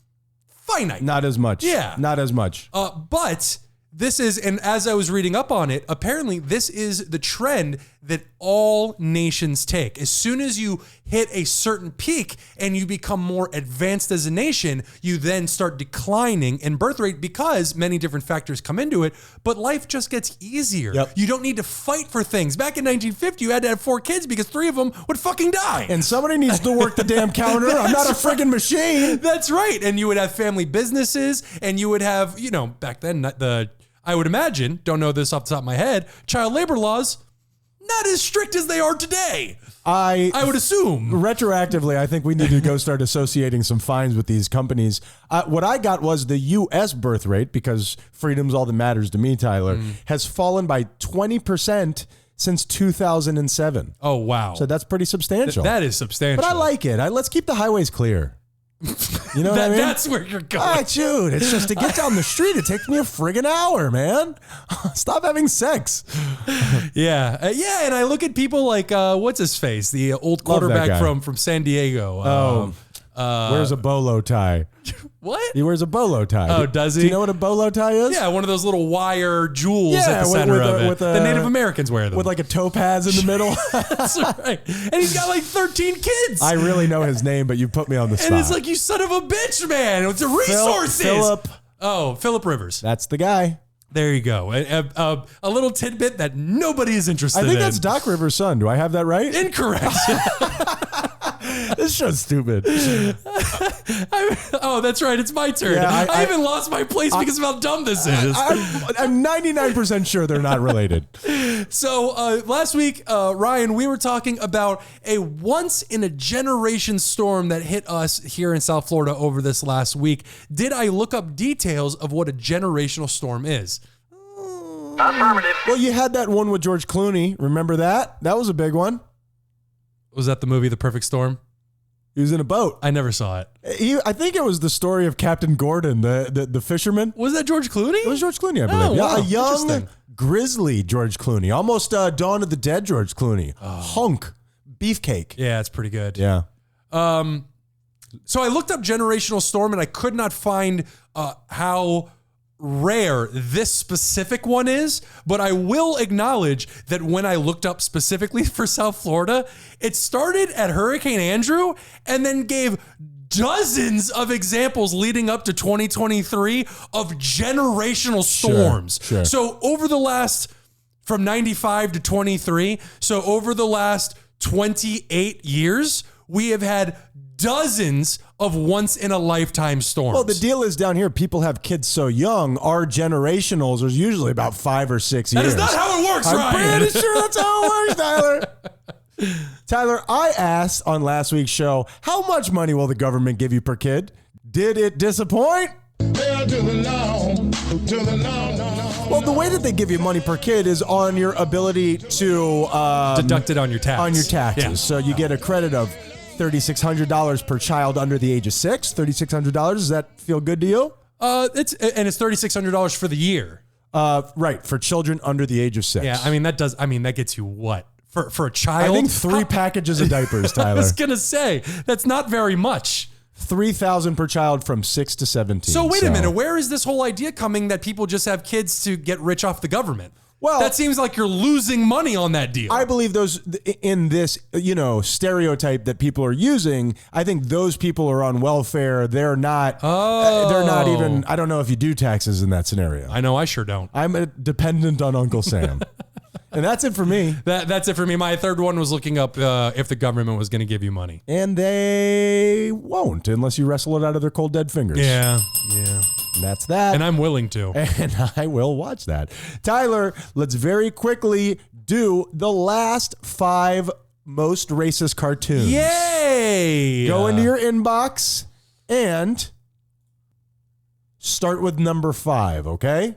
finite. Not as much. Yeah. Not as much. But this is, and as I was reading up on it, apparently this is the trend that all nations take. As soon as you hit a certain peak and you become more advanced as a nation, you then start declining in birth rate because many different factors come into it, but life just gets easier. Yep. You don't need to fight for things. Back in 1950, you had to have 4 kids because 3 of them would fucking die. And somebody needs to work the damn counter. I'm not a friggin' machine. That's right. And you would have family businesses, and you would have, back then, I would imagine, don't know this off the top of my head, child labor laws, not as strict as they are today. I would assume. Retroactively, I think we need to go start associating some fines with these companies. What I got was the U.S. birth rate, because freedom's all that matters to me, Tyler, has fallen by 20% since 2007. Oh, wow. So that's pretty substantial. That is substantial. But I like it. Let's keep the highways clear. You know what I mean? That's where you're going. Dude, it's just to get down the street, it takes me a friggin' hour, man. Stop having sex. Yeah, and I look at people like, what's his face? The old quarterback from San Diego. Wears a bolo tie. What? He wears a bolo tie. Oh, does he? Do you know what a bolo tie is? Yeah, one of those little wire jewels at the center of it. The Native Americans wear them. With like a topaz in the middle. That's right. And he's got like 13 kids. I really know his name, but you put me on the spot. And it's like, you son of a bitch, man. It's a resources. Philip Rivers. That's the guy. There you go. A little tidbit that nobody is interested in. I think that's Doc Rivers' son. Do I have that right? Incorrect. This show's stupid. That's right. It's my turn. Yeah, I even lost my place because of how dumb this is. I'm 99% sure they're not related. So last week, Ryan, we were talking about a once-in-a-generation storm that hit us here in South Florida over this last week. Did I look up details of what a generational storm is? Affirmative. Well, you had that one with George Clooney. Remember that? That was a big one. Was that the movie The Perfect Storm? He was in a boat. I never saw it. I think it was the story of Captain Gordon, the fisherman. Was that George Clooney? It was George Clooney, I believe. Oh, wow. A young, grizzly George Clooney. Almost Dawn of the Dead George Clooney. Hunk. Beefcake. Yeah, it's pretty good. Yeah. So I looked up generational storm, and I could not find how rare this specific one is, but I will acknowledge that when I looked up specifically for South Florida, it started at Hurricane Andrew and then gave dozens of examples leading up to 2023 of generational storms. Sure. So over the last, from 95 to 23, so over the last 28 years, we have had dozens of once-in-a-lifetime storms. Well, the deal is down here, people have kids so young, our generationals are usually about 5 or 6 years. That is not how it works, I'm Ryan. pretty sure that's how it works, Tyler. Tyler, I asked on last week's show, how much money will the government give you per kid? Did it disappoint? Well, the way that they give you money per kid is on your ability to deduct it on your tax. On your taxes. Yeah. So you get a credit of $3,600 per child under the age of 6. $3,600. Does that feel good to you? It's $3,600 for the year. Right, for children under the age of 6. Yeah, that gets you what? For a child? I think 3 packages of diapers, Tyler. I was gonna say that's not very much. $3,000 per child from 6 to 17. So wait a minute, where is this whole idea coming that people just have kids to get rich off the government? Well, that seems like you're losing money on that deal. I believe those in this, stereotype that people are using. I think those people are on welfare. They're not. They're not even. I don't know if you do taxes in that scenario. I know I sure don't. I'm dependent on Uncle Sam. And that's it for me. That's it for me. My third one was looking up if the government was going to give you money. And they won't unless you wrestle it out of their cold, dead fingers. Yeah. And that's that. And I'm willing to. And I will watch that. Tyler, let's very quickly do the last 5 most racist cartoons. Yay! Go into your inbox and start with number 5, okay?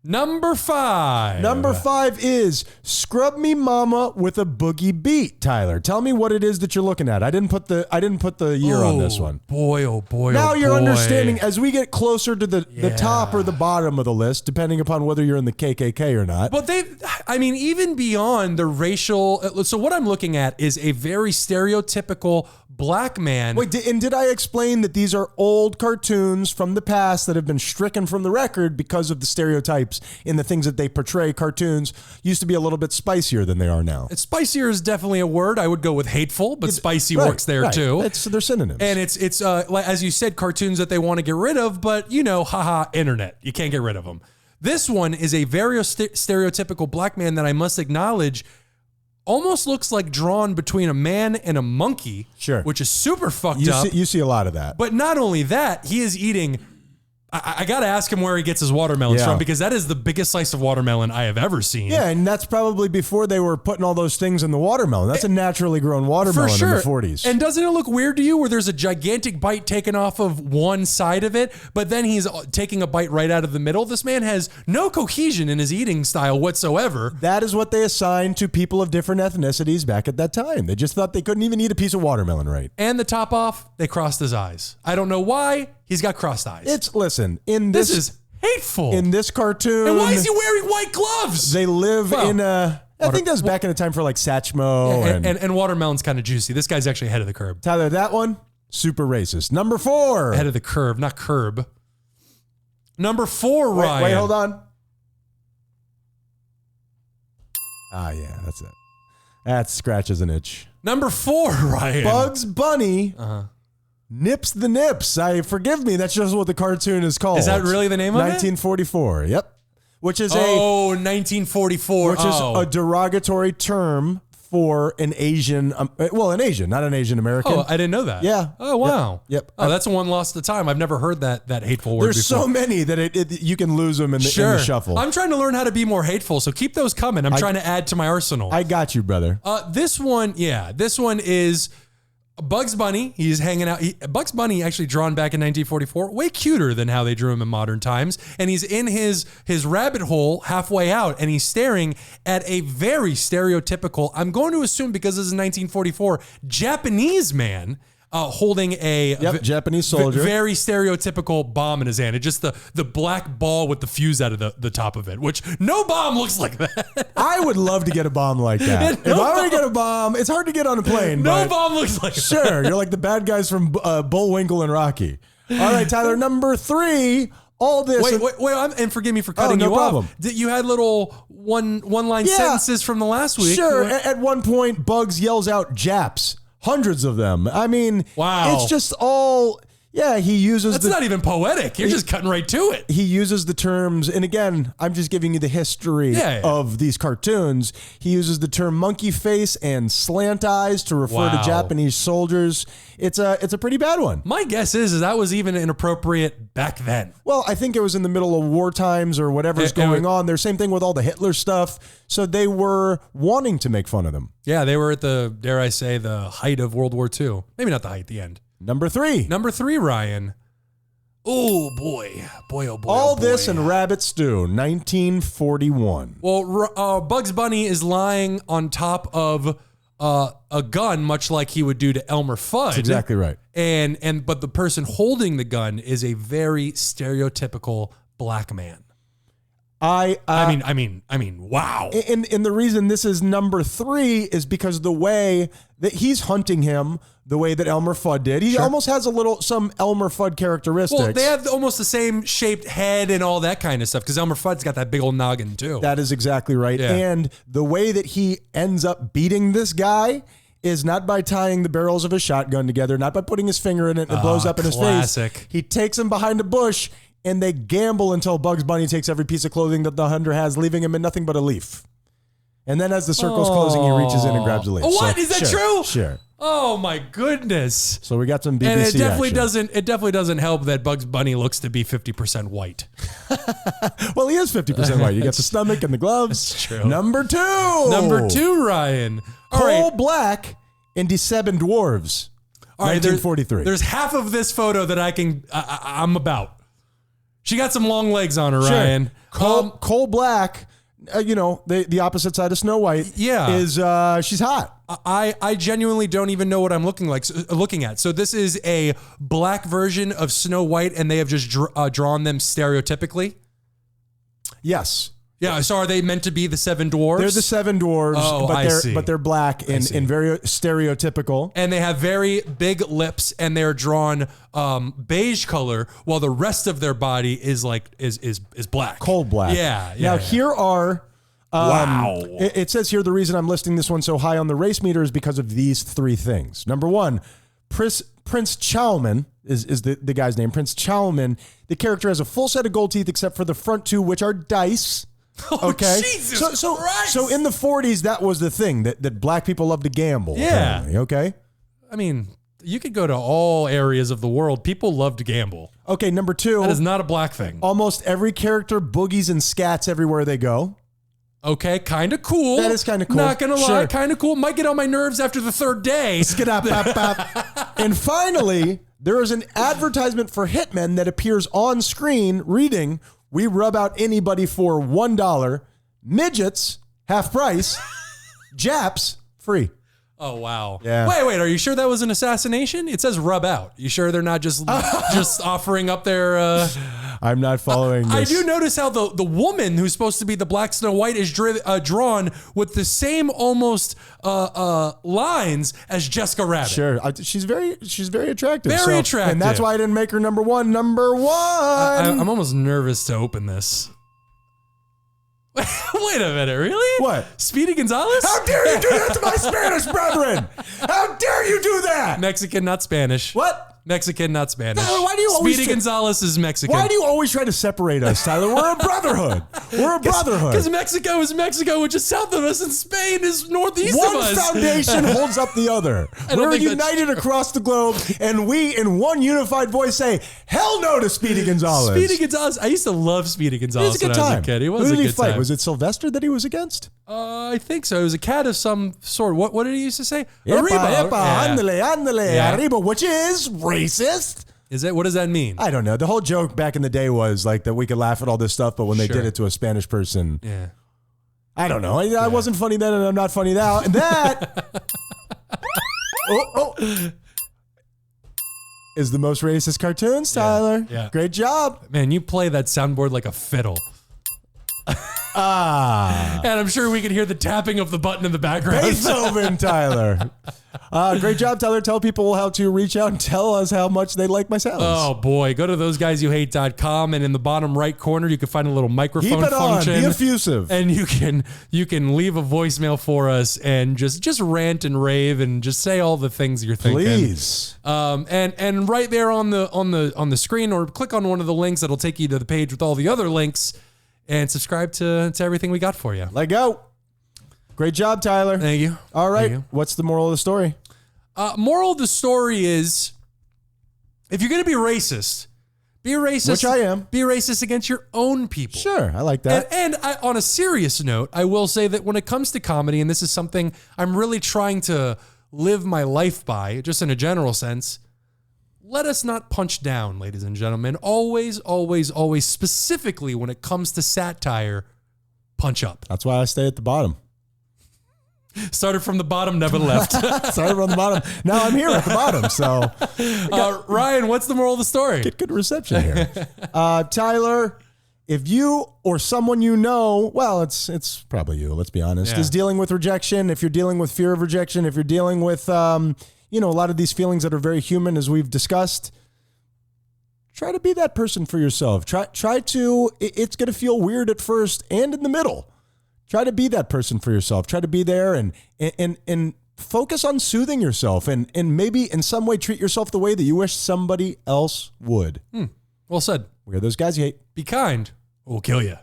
Number 5. Number 5 is Scrub Me Mama with a Boogie Beat. Tyler, tell me what it is that you're looking at. I didn't put the year on this one. Boy, oh boy. Now oh you're boy. understanding as we get closer to the top or the bottom of the list, depending upon whether you're in the KKK or not. But even beyond the racial, so what I'm looking at is a very stereotypical black man. Wait, did I explain that these are old cartoons from the past that have been stricken from the record because of the stereotypes in the things that they portray? Cartoons used to be a little bit spicier than they are now. Spicier is definitely a word. I would go with hateful, but spicy works there too. They're synonyms. And it's as you said, cartoons that they want to get rid of, but haha, internet. You can't get rid of them. This one is a very stereotypical black man that I must acknowledge almost looks like drawn between a man and a monkey. Sure. Which is super fucked up. You see a lot of that. But not only that, he is eating. I got to ask him where he gets his watermelons from, because that is the biggest slice of watermelon I have ever seen. Yeah, and that's probably before they were putting all those things in the watermelon. That's a naturally grown watermelon in the 40s. And doesn't it look weird to you where there's a gigantic bite taken off of one side of it, but then he's taking a bite right out of the middle? This man has no cohesion in his eating style whatsoever. That is what they assigned to people of different ethnicities back at that time. They just thought they couldn't even eat a piece of watermelon right. And the top off, they crossed his eyes. I don't know why. He's got crossed eyes. This is hateful. In this cartoon. And why is he wearing white gloves? They live in a... I think that was back in the time for like Satchmo. And watermelon's kind of juicy. This guy's actually ahead of the curb. Tyler, that one, super racist. Number 4. Ahead of the curve, not curb. Number 4, Ryan. Wait, hold on. Ah, yeah, that's it. That scratches an itch. Number 4, Ryan. Bugs Bunny. Nips the Nips. Forgive me. That's just what the cartoon is called. Is that really the name of it? 1944. Yep. Which is 1944. Which is a derogatory term for an Asian. An Asian, not an Asian American. Oh, I didn't know that. Yeah. Oh, wow. Yep. Oh, that's one lost at a time. I've never heard that hateful word There's before. so many that you can lose them in the shuffle. I'm trying to learn how to be more hateful, so keep those coming. I'm trying to add to my arsenal. I got you, brother. This one is Bugs Bunny. He's hanging out. Bugs Bunny actually drawn back in 1944, way cuter than how they drew him in modern times. And he's in his rabbit hole halfway out, and he's staring at a very stereotypical, I'm going to assume because this is 1944, Japanese man holding a Japanese soldier. Very stereotypical bomb in his hand. It's just the black ball with the fuse out of the top of it, which no bomb looks like that. I would love to get a bomb like that. If I were to get a bomb, it's hard to get on a plane. No bomb looks like that. Sure, you're like the bad guys from Bullwinkle and Rocky. All right, Tyler, number 3. All this. Wait, and forgive me for cutting you off. You had little one-line sentences from the last week. Sure. At one point, Bugs yells out Japs. Hundreds of them. I mean, wow. It's just all, Yeah, he uses That's not even poetic. You're just cutting right to it. He uses the terms, and again, I'm just giving you the history of these cartoons. He uses the term monkey face and slant eyes to refer to Japanese soldiers. It's a pretty bad one. My guess is that was even inappropriate back then. Well, I think it was in the middle of war times or whatever's going on. There's same thing with all the Hitler stuff. So they were wanting to make fun of them. Yeah, they were at the, dare I say, the height of World War II. Maybe not the height, the end. Number 3. Number 3, Ryan. Oh, boy. Boy, oh, boy. All oh boy. This and Rabbit Stew, 1941. Well, Bugs Bunny is lying on top of a gun, much like he would do to Elmer Fudd. That's exactly right. But the person holding the gun is a very stereotypical black man. I mean, wow. And the reason this is number 3 is because the way that he's hunting him, the way that Elmer Fudd did, he almost has some Elmer Fudd characteristics. Well, they have almost the same shaped head and all that kind of stuff because Elmer Fudd's got that big old noggin too. That is exactly right. Yeah. And the way that he ends up beating this guy is not by tying the barrels of a shotgun together, not by putting his finger in it and it blows up in his face. He takes him behind a bush and they gamble until Bugs Bunny takes every piece of clothing that the hunter has, leaving him in nothing but a leaf. And then as the circle's closing, he reaches in and grabs a leaf. What? Is that true? Sure. Oh my goodness. So we got some BBC and it definitely action. It definitely doesn't help that Bugs Bunny looks to be 50% white. Well, he is 50% white. You got the stomach and the gloves. That's true. Number 2. Number 2, Ryan. Coal Black and the Seven Dwarves. All right, 1943. There's half of this photo that I'm about. She got some long legs on her, Ryan. Coal Black, the opposite side of Snow White. Yeah, is she's hot. I genuinely don't even know what I'm looking at. So this is a black version of Snow White, and they have just drawn them stereotypically. Yes. Yeah. So are they meant to be the 7 dwarves? They're the 7 dwarves, but they're black and very stereotypical. And they have very big lips, and they're drawn beige color, while the rest of their body is black, coal black. Yeah. Now here are. Wow. It says here the reason I'm listing this one so high on the race meter is because of these 3 things. Number 1, Prince Chowman is the guy's name. Prince Chowman. The character has a full set of gold teeth except for the front 2, which are dice. Okay. Jesus Christ. So in the 40s, that was the thing that black people love to gamble. Yeah. Apparently, okay. I mean, you could go to all areas of the world. People love to gamble. Okay. Number 2. That is not a black thing. Almost every character boogies and scats everywhere they go. Okay, kind of cool. That is kind of cool. Not gonna lie, kind of cool. Might get on my nerves after the 3rd day. And finally, there is an advertisement for Hitmen that appears on screen reading, "We rub out anybody for $1. Midgets, half price. Japs, free." Oh, wow. Yeah. Wait, are you sure that was an assassination? It says rub out. You sure they're not just offering up their... I'm not following this. I do notice how the woman who's supposed to be the Black Snow White is drawn with the same almost lines as Jessica Rabbit. Sure. She's very attractive. Very attractive. And that's why I didn't make her number 1. Number 1. I'm almost nervous to open this. Wait a minute, really? What? Speedy Gonzalez? How dare you do that to my Spanish brethren? How dare you do that? Mexican, not Spanish. What? Mexican, not Spanish. Why do you always Speedy Gonzalez is Mexican. Why do you always try to separate us, Tyler? We're a brotherhood. We're a brotherhood. Because Mexico is Mexico, which is south of us, and Spain is northeast of us. One foundation holds up the other. We're united across the globe, and we, in one unified voice, say, hell no to Speedy Gonzalez. Speedy Gonzalez. I used to love Speedy Gonzalez when I was a kid. He was Who a did he good fight? time. Was it Sylvester that he was against? I think so. It was a cat of some sort. What did he used to say? Arriba, Yeah. andale, arriba, which is racist. Is it? What does that mean? I don't know. The whole joke back in the day was like that we could laugh at all this stuff, but when they did it to a Spanish person, I don't know. I wasn't funny then, and I'm not funny now. And that is the most racist cartoons, Tyler. Yeah. Great job. Man, you play that soundboard like a fiddle. Ah. And I'm sure we can hear the tapping of the button in the background. Beethoven, Tyler. Great job, Tyler. Tell people how to reach out and tell us how much they like my sounds. Oh boy, go to thoseguysyouhate.com, and in the bottom right corner you can find a little microphone Keep it function. on. Be effusive. And you can leave a voicemail for us and just rant and rave and just say all the things you're thinking. Please. And right there on the screen, or click on one of the links that'll take you to the page with all the other links, and subscribe to everything we got for you. Let go. Great job, Tyler. Thank you. All right. Thank you. What's the moral of the story? Moral of the story is, if you're going to be racist, be racist. Which I am. Be racist against your own people. Sure. I like that. And on a serious note, I will say that when it comes to comedy, and this is something I'm really trying to live my life by, just in a general sense, let us not punch down, ladies and gentlemen. Always, always, always, specifically when it comes to satire, punch up. That's why I stay at the bottom. Started from the bottom, never left. Started from the bottom. Now I'm here at the bottom. So, Ryan, what's the moral of the story? get good reception here. Tyler, if you or someone you know, well, it's probably you, let's be honest, Yeah. is dealing with rejection, if you're dealing with fear of rejection, if you're dealing with, a lot of these feelings that are very human, as we've discussed, try to be that person for yourself. Try to, it's going to feel weird at first and in the middle. Try to be that person for yourself. Try to be there and focus on soothing yourself and maybe in some way treat yourself the way that you wish somebody else would. Well said. We're those guys you hate. Be kind, or we'll kill you.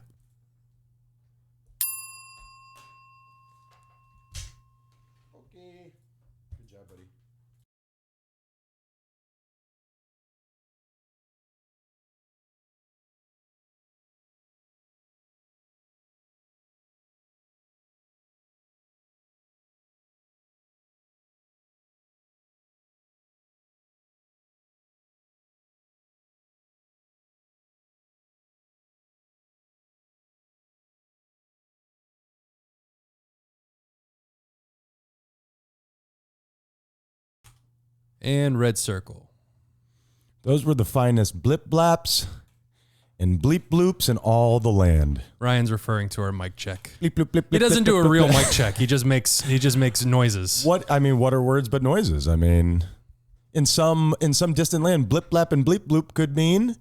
And red circle. Those were the finest blip blaps and bleep bloops in all the land. Ryan's referring to our mic check. Bleep, bloop, blip, He blip, doesn't blip, do a blip, real blip. mic check. He just makes noises. What are words but noises? I mean, in some distant land, blip blap and bleep bloop could mean.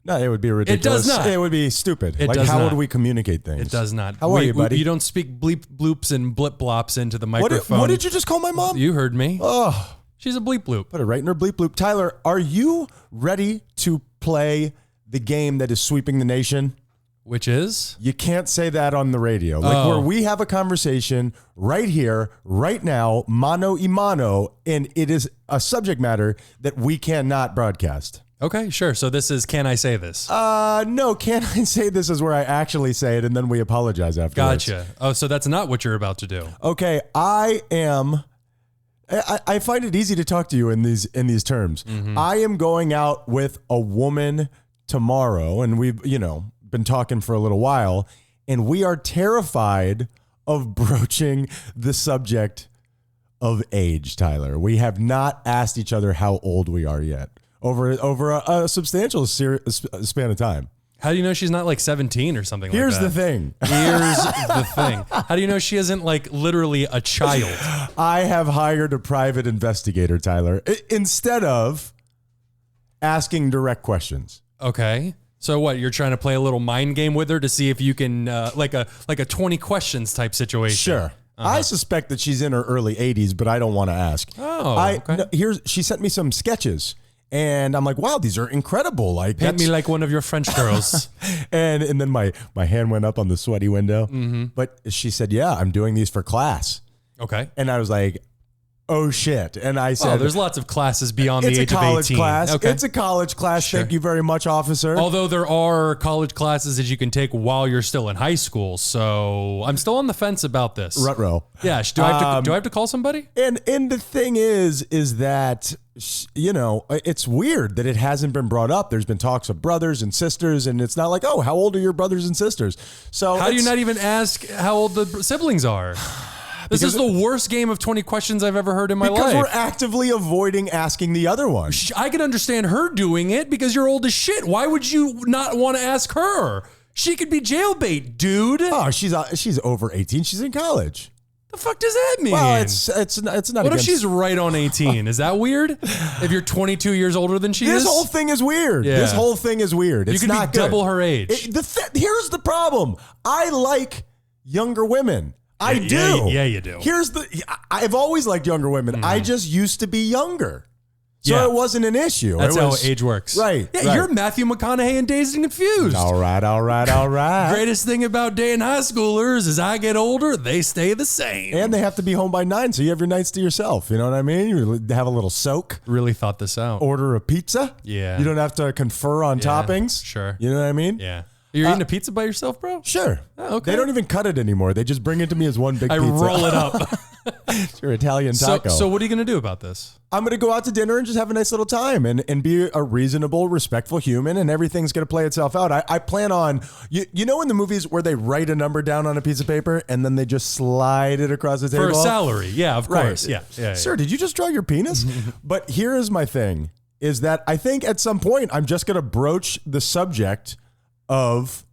No, it would be ridiculous. It does not. It would be stupid. It like, does how not. would we communicate things? It does not. How are you, buddy? You don't speak bleep bloops and blip blops into the What microphone. did you just call my mom? You heard me. Oh, She's a bleep bloop. put it right in her bleep bloop. Tyler, are you ready to play the game that is sweeping the nation? Which is? You can't say that on the radio. Like where we have a conversation right here, right now, mano y mano, and it is a subject matter that we cannot broadcast. Okay, sure. So this is, can I say this? No, can I say this is where I actually say it and then we apologize afterwards. Gotcha. Oh, so that's not what you're about to do. Okay, I find it easy to talk to you in these terms. Mm-hmm. I am going out with a woman tomorrow, and we've, been talking for a little while, and we are terrified of broaching the subject of age, Tyler. We have not asked each other how old we are yet over a substantial span of time. How do you know she's not like 17 or something Here's like that? the thing. Here's the thing. How do you know she isn't like literally a child? I have hired a private investigator, Tyler, instead of asking direct questions. Okay. So what? You're trying to play a little mind game with her to see if you can like a 20 questions type situation. Sure. I suspect that she's in her early 80s, but I don't want to ask. Oh, okay. She sent me some sketches, and I'm like, wow, these are incredible. Like, Paint me like one of your French girls. and then my hand went up on the sweaty window. Mm-hmm. But she said, yeah, I'm doing these for class. Okay. And I was like, oh shit. And I said, Oh, there's lots of classes beyond the it's a age of college 18. class. Okay. It's a college class. Sure. Thank you very much, officer. Although there are college classes that you can take while you're still in high school, so I'm still on the fence about this. Ruh-roh. Yeah, do I have to call somebody? And the thing is that, it's weird that it hasn't been brought up. There's been talks of brothers and sisters, and it's not like, oh, how old are your brothers and sisters? So How do you not even ask how old the siblings are? This is the worst game of 20 questions I've ever heard in my life. Because we're actively avoiding asking the other one. I can understand her doing it because you're old as shit. Why would you not want to ask her? She could be jailbait, dude. Oh, she's over 18. She's in college. The fuck does that mean? Well, it's not. What if she's right on 18? Is that weird? If you're 22 years older than she is? This whole thing is weird. Yeah. This whole thing is weird. It's you could not be good. double her age. Here's the problem. I like younger women. I do. Yeah, you do. I've always liked younger women. I just used to be younger. So it wasn't an issue. That's how age works. Right. Yeah, you're Matthew McConaughey in Dazed and Confused. All right. Greatest thing about dating high schoolers is I get older, they stay the same. And they have to be home by 9, so you have your nights to yourself. You know what I mean? You have a little soak. Really thought this out. Order a pizza. Yeah. You don't have to confer on toppings. Sure. You know what I mean? Yeah. You're eating a pizza by yourself, bro? Sure. Oh, okay. They don't even cut it anymore. They just bring it to me as one big pizza. I roll it up. It's your Italian taco. So what are you going to do about this? I'm going to go out to dinner and just have a nice little time and be a reasonable, respectful human, and everything's going to play itself out. I plan on, you know in the movies where they write a number down on a piece of paper and then they just slide it across the table? For a salary. Yeah, of course. Right. Yeah. Sir, did you just draw your penis? But here is my thing, is that I think at some point I'm just going to broach the subject of...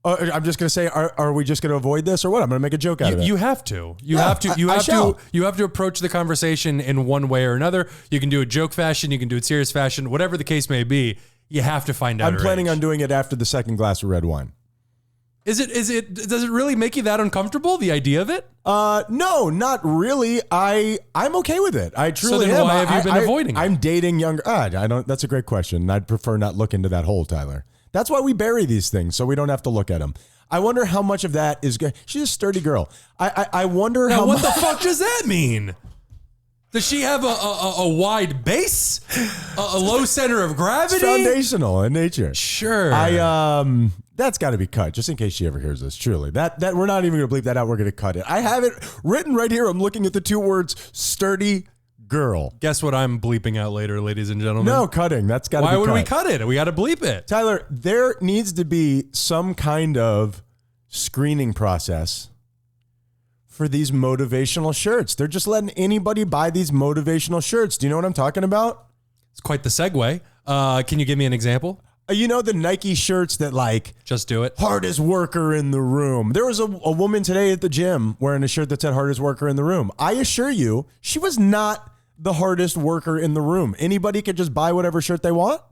I'm just going to say, are we just going to avoid this or what? I'm going to make a joke out of it. You have to. You Yeah, have to. You I have shall. to. You have to approach the conversation in one way or another. You can do it joke fashion. You can do it serious fashion. Whatever the case may be, you have to find out. I'm planning on doing it after the second glass of red wine. Does it really make you that uncomfortable? The idea of it? No, not really. I'm okay with it. I truly then am. why have you been avoiding it? I'm dating younger. I don't. That's a great question. I'd prefer not look into that hole, Tyler. That's why we bury these things so we don't have to look at them. I wonder how much of that is good. She's a sturdy girl. I wonder Now, how what much. the fuck does that mean? Does she have a wide base, a low center of gravity? It's foundational in nature. Sure. That's got to be cut, just in case she ever hears this. Truly, that we're not even going to bleep that out. We're going to cut it. I have it written right here. I'm looking at the two words: sturdy girl. Guess what I'm bleeping out later, ladies and gentlemen? No cutting. That's got to be cut. Why would we cut it? We got to bleep it. Tyler, there needs to be some kind of screening process for these motivational shirts. They're just letting anybody buy these motivational shirts. Do you know what I'm talking about? It's quite the segue. Can you give me an example? You know the Nike shirts that like Just do it. hardest worker in the room. There was a woman today at the gym wearing a shirt that said hardest worker in the room. I assure you, she was not the hardest worker in the room. Anybody could just buy whatever shirt they want.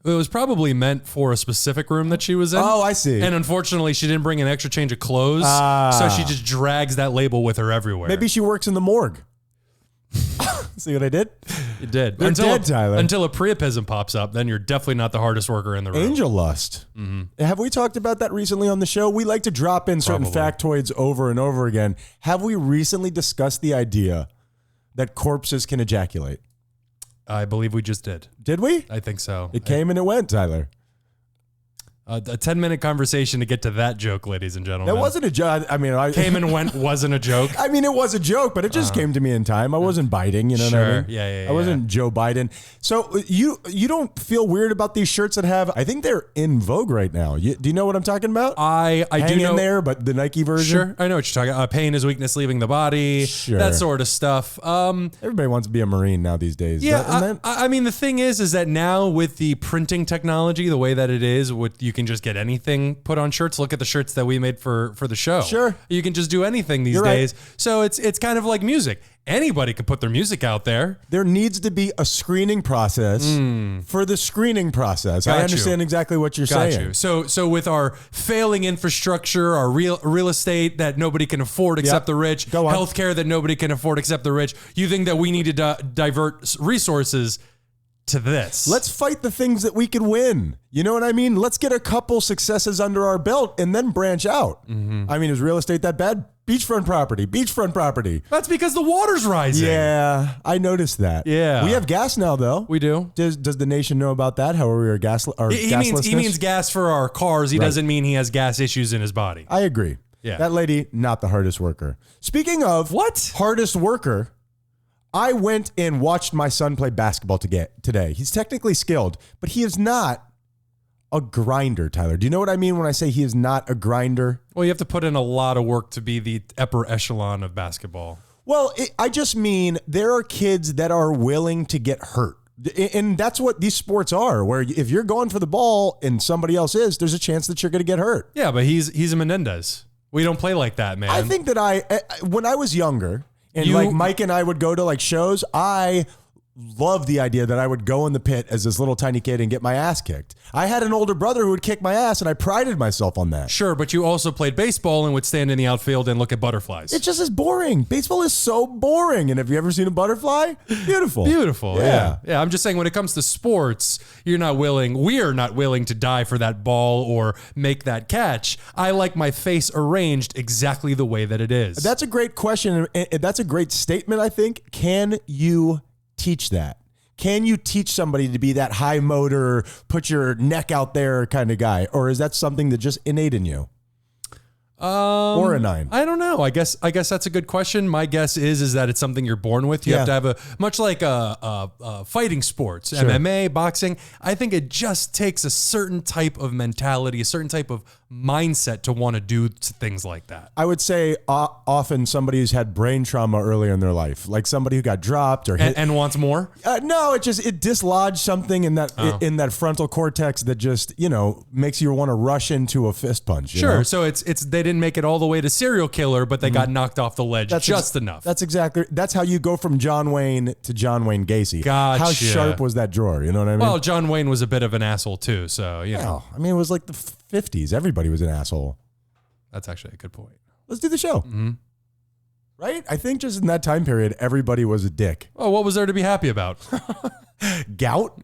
It was probably meant for a specific room that she was in. Oh, I see. And unfortunately, she didn't bring an extra change of clothes, so she just drags that label with her everywhere. Maybe she works in the morgue. See what I did? You did. They're dead, Tyler. Until a priapism pops up, then you're definitely not the hardest worker in the room. Angel lust. Have we talked about that recently on the show? We like to drop in certain factoids over and over again. Have we recently discussed the idea that corpses can ejaculate? I believe we just did. Did we? I think so. It came and it went, Tyler. A 10-minute conversation to get to that joke, ladies and gentlemen. That wasn't a joke. I mean, Came and went wasn't a joke. I mean, it was a joke, but it just came to me in time. I wasn't biting, you know what I Sure. mean? Yeah. I wasn't Joe Biden. So you don't feel weird about these shirts that have, I think they're in vogue right now. Do you know what I'm talking about? I Hang do know. in there, but the Nike version? Sure. I know what you're talking about. Pain is weakness leaving the body. Sure. That sort of stuff. Everybody wants to be a Marine now these days. Yeah, I mean, the thing is that now with the printing technology, the way that it is, you can just get anything put on shirts. Look at the shirts that we made for the show. Sure. You can just do anything these You're right. days. So it's kind of like music. Anybody can put their music out there. There needs to be a screening process for the screening process. I understand exactly what you're saying. So with our failing infrastructure, our real estate that nobody can afford except the rich, Go on. healthcare that nobody can afford except the rich, you think that we need to divert resources to this? Let's fight the things that we can win. You know what I mean? Let's get a couple successes under our belt and then branch out. I mean, is real estate that bad? Beachfront property. That's because the water's rising. Yeah, I noticed that. Yeah. We have gas now, though. We do. Does the nation know about that? How we are gaslessness? He means gas for our cars. He doesn't mean he has gas issues in his body. I agree. Yeah. That lady, not the hardest worker. Speaking of hardest worker, I went and watched my son play basketball today. He's technically skilled, but he is not a grinder, Tyler. Do you know what I mean when I say he is not a grinder? Well, you have to put in a lot of work to be the upper echelon of basketball. Well, I just mean there are kids that are willing to get hurt And that's what these sports are, where if you're going for the ball and somebody else is, there's a chance that you're going to get hurt. Yeah, but he's a Menendez. We don't play like that, man. I think that when I was younger and like Mike and I would go to like shows, I loved the idea that I would go in the pit as this little tiny kid and get my ass kicked. I had an older brother who would kick my ass, and I prided myself on that. Sure, but you also played baseball and would stand in the outfield and look at butterflies. It just is boring. Baseball is so boring. And have you ever seen a butterfly? Beautiful. Beautiful. Yeah. I'm just saying, when it comes to sports, we're not willing to die for that ball or make that catch. I like my face arranged exactly the way that it is. That's a great question. And that's a great statement, I think. Can you teach that? Can you teach somebody to be that high motor, put your neck out there kind of guy? Or is that something that just innate in you? Or a 9? I don't know. I guess that's a good question. My guess is that it's something you're born with. You have to have much like fighting sports, sure. MMA, boxing. I think it just takes a certain type of mentality, a certain type of mindset to want to do things like that. I would say often somebody who's had brain trauma earlier in their life, like somebody who got dropped or hit and wants more. No, it dislodged something in that frontal cortex that just makes you want to rush into a fist punch. Sure. So it's they didn't make it all the way to serial killer, but they got knocked off the ledge just enough. That's how you go from John Wayne to John Wayne Gacy. Gotcha. How sharp was that drawer? You know what I mean? Well, John Wayne was a bit of an asshole too, so I mean, it was like the 50s. Everybody was an asshole. That's actually a good point. Let's do the show. Mm-hmm. Right? I think just in that time period, everybody was a dick. Oh, what was there to be happy about? Gout?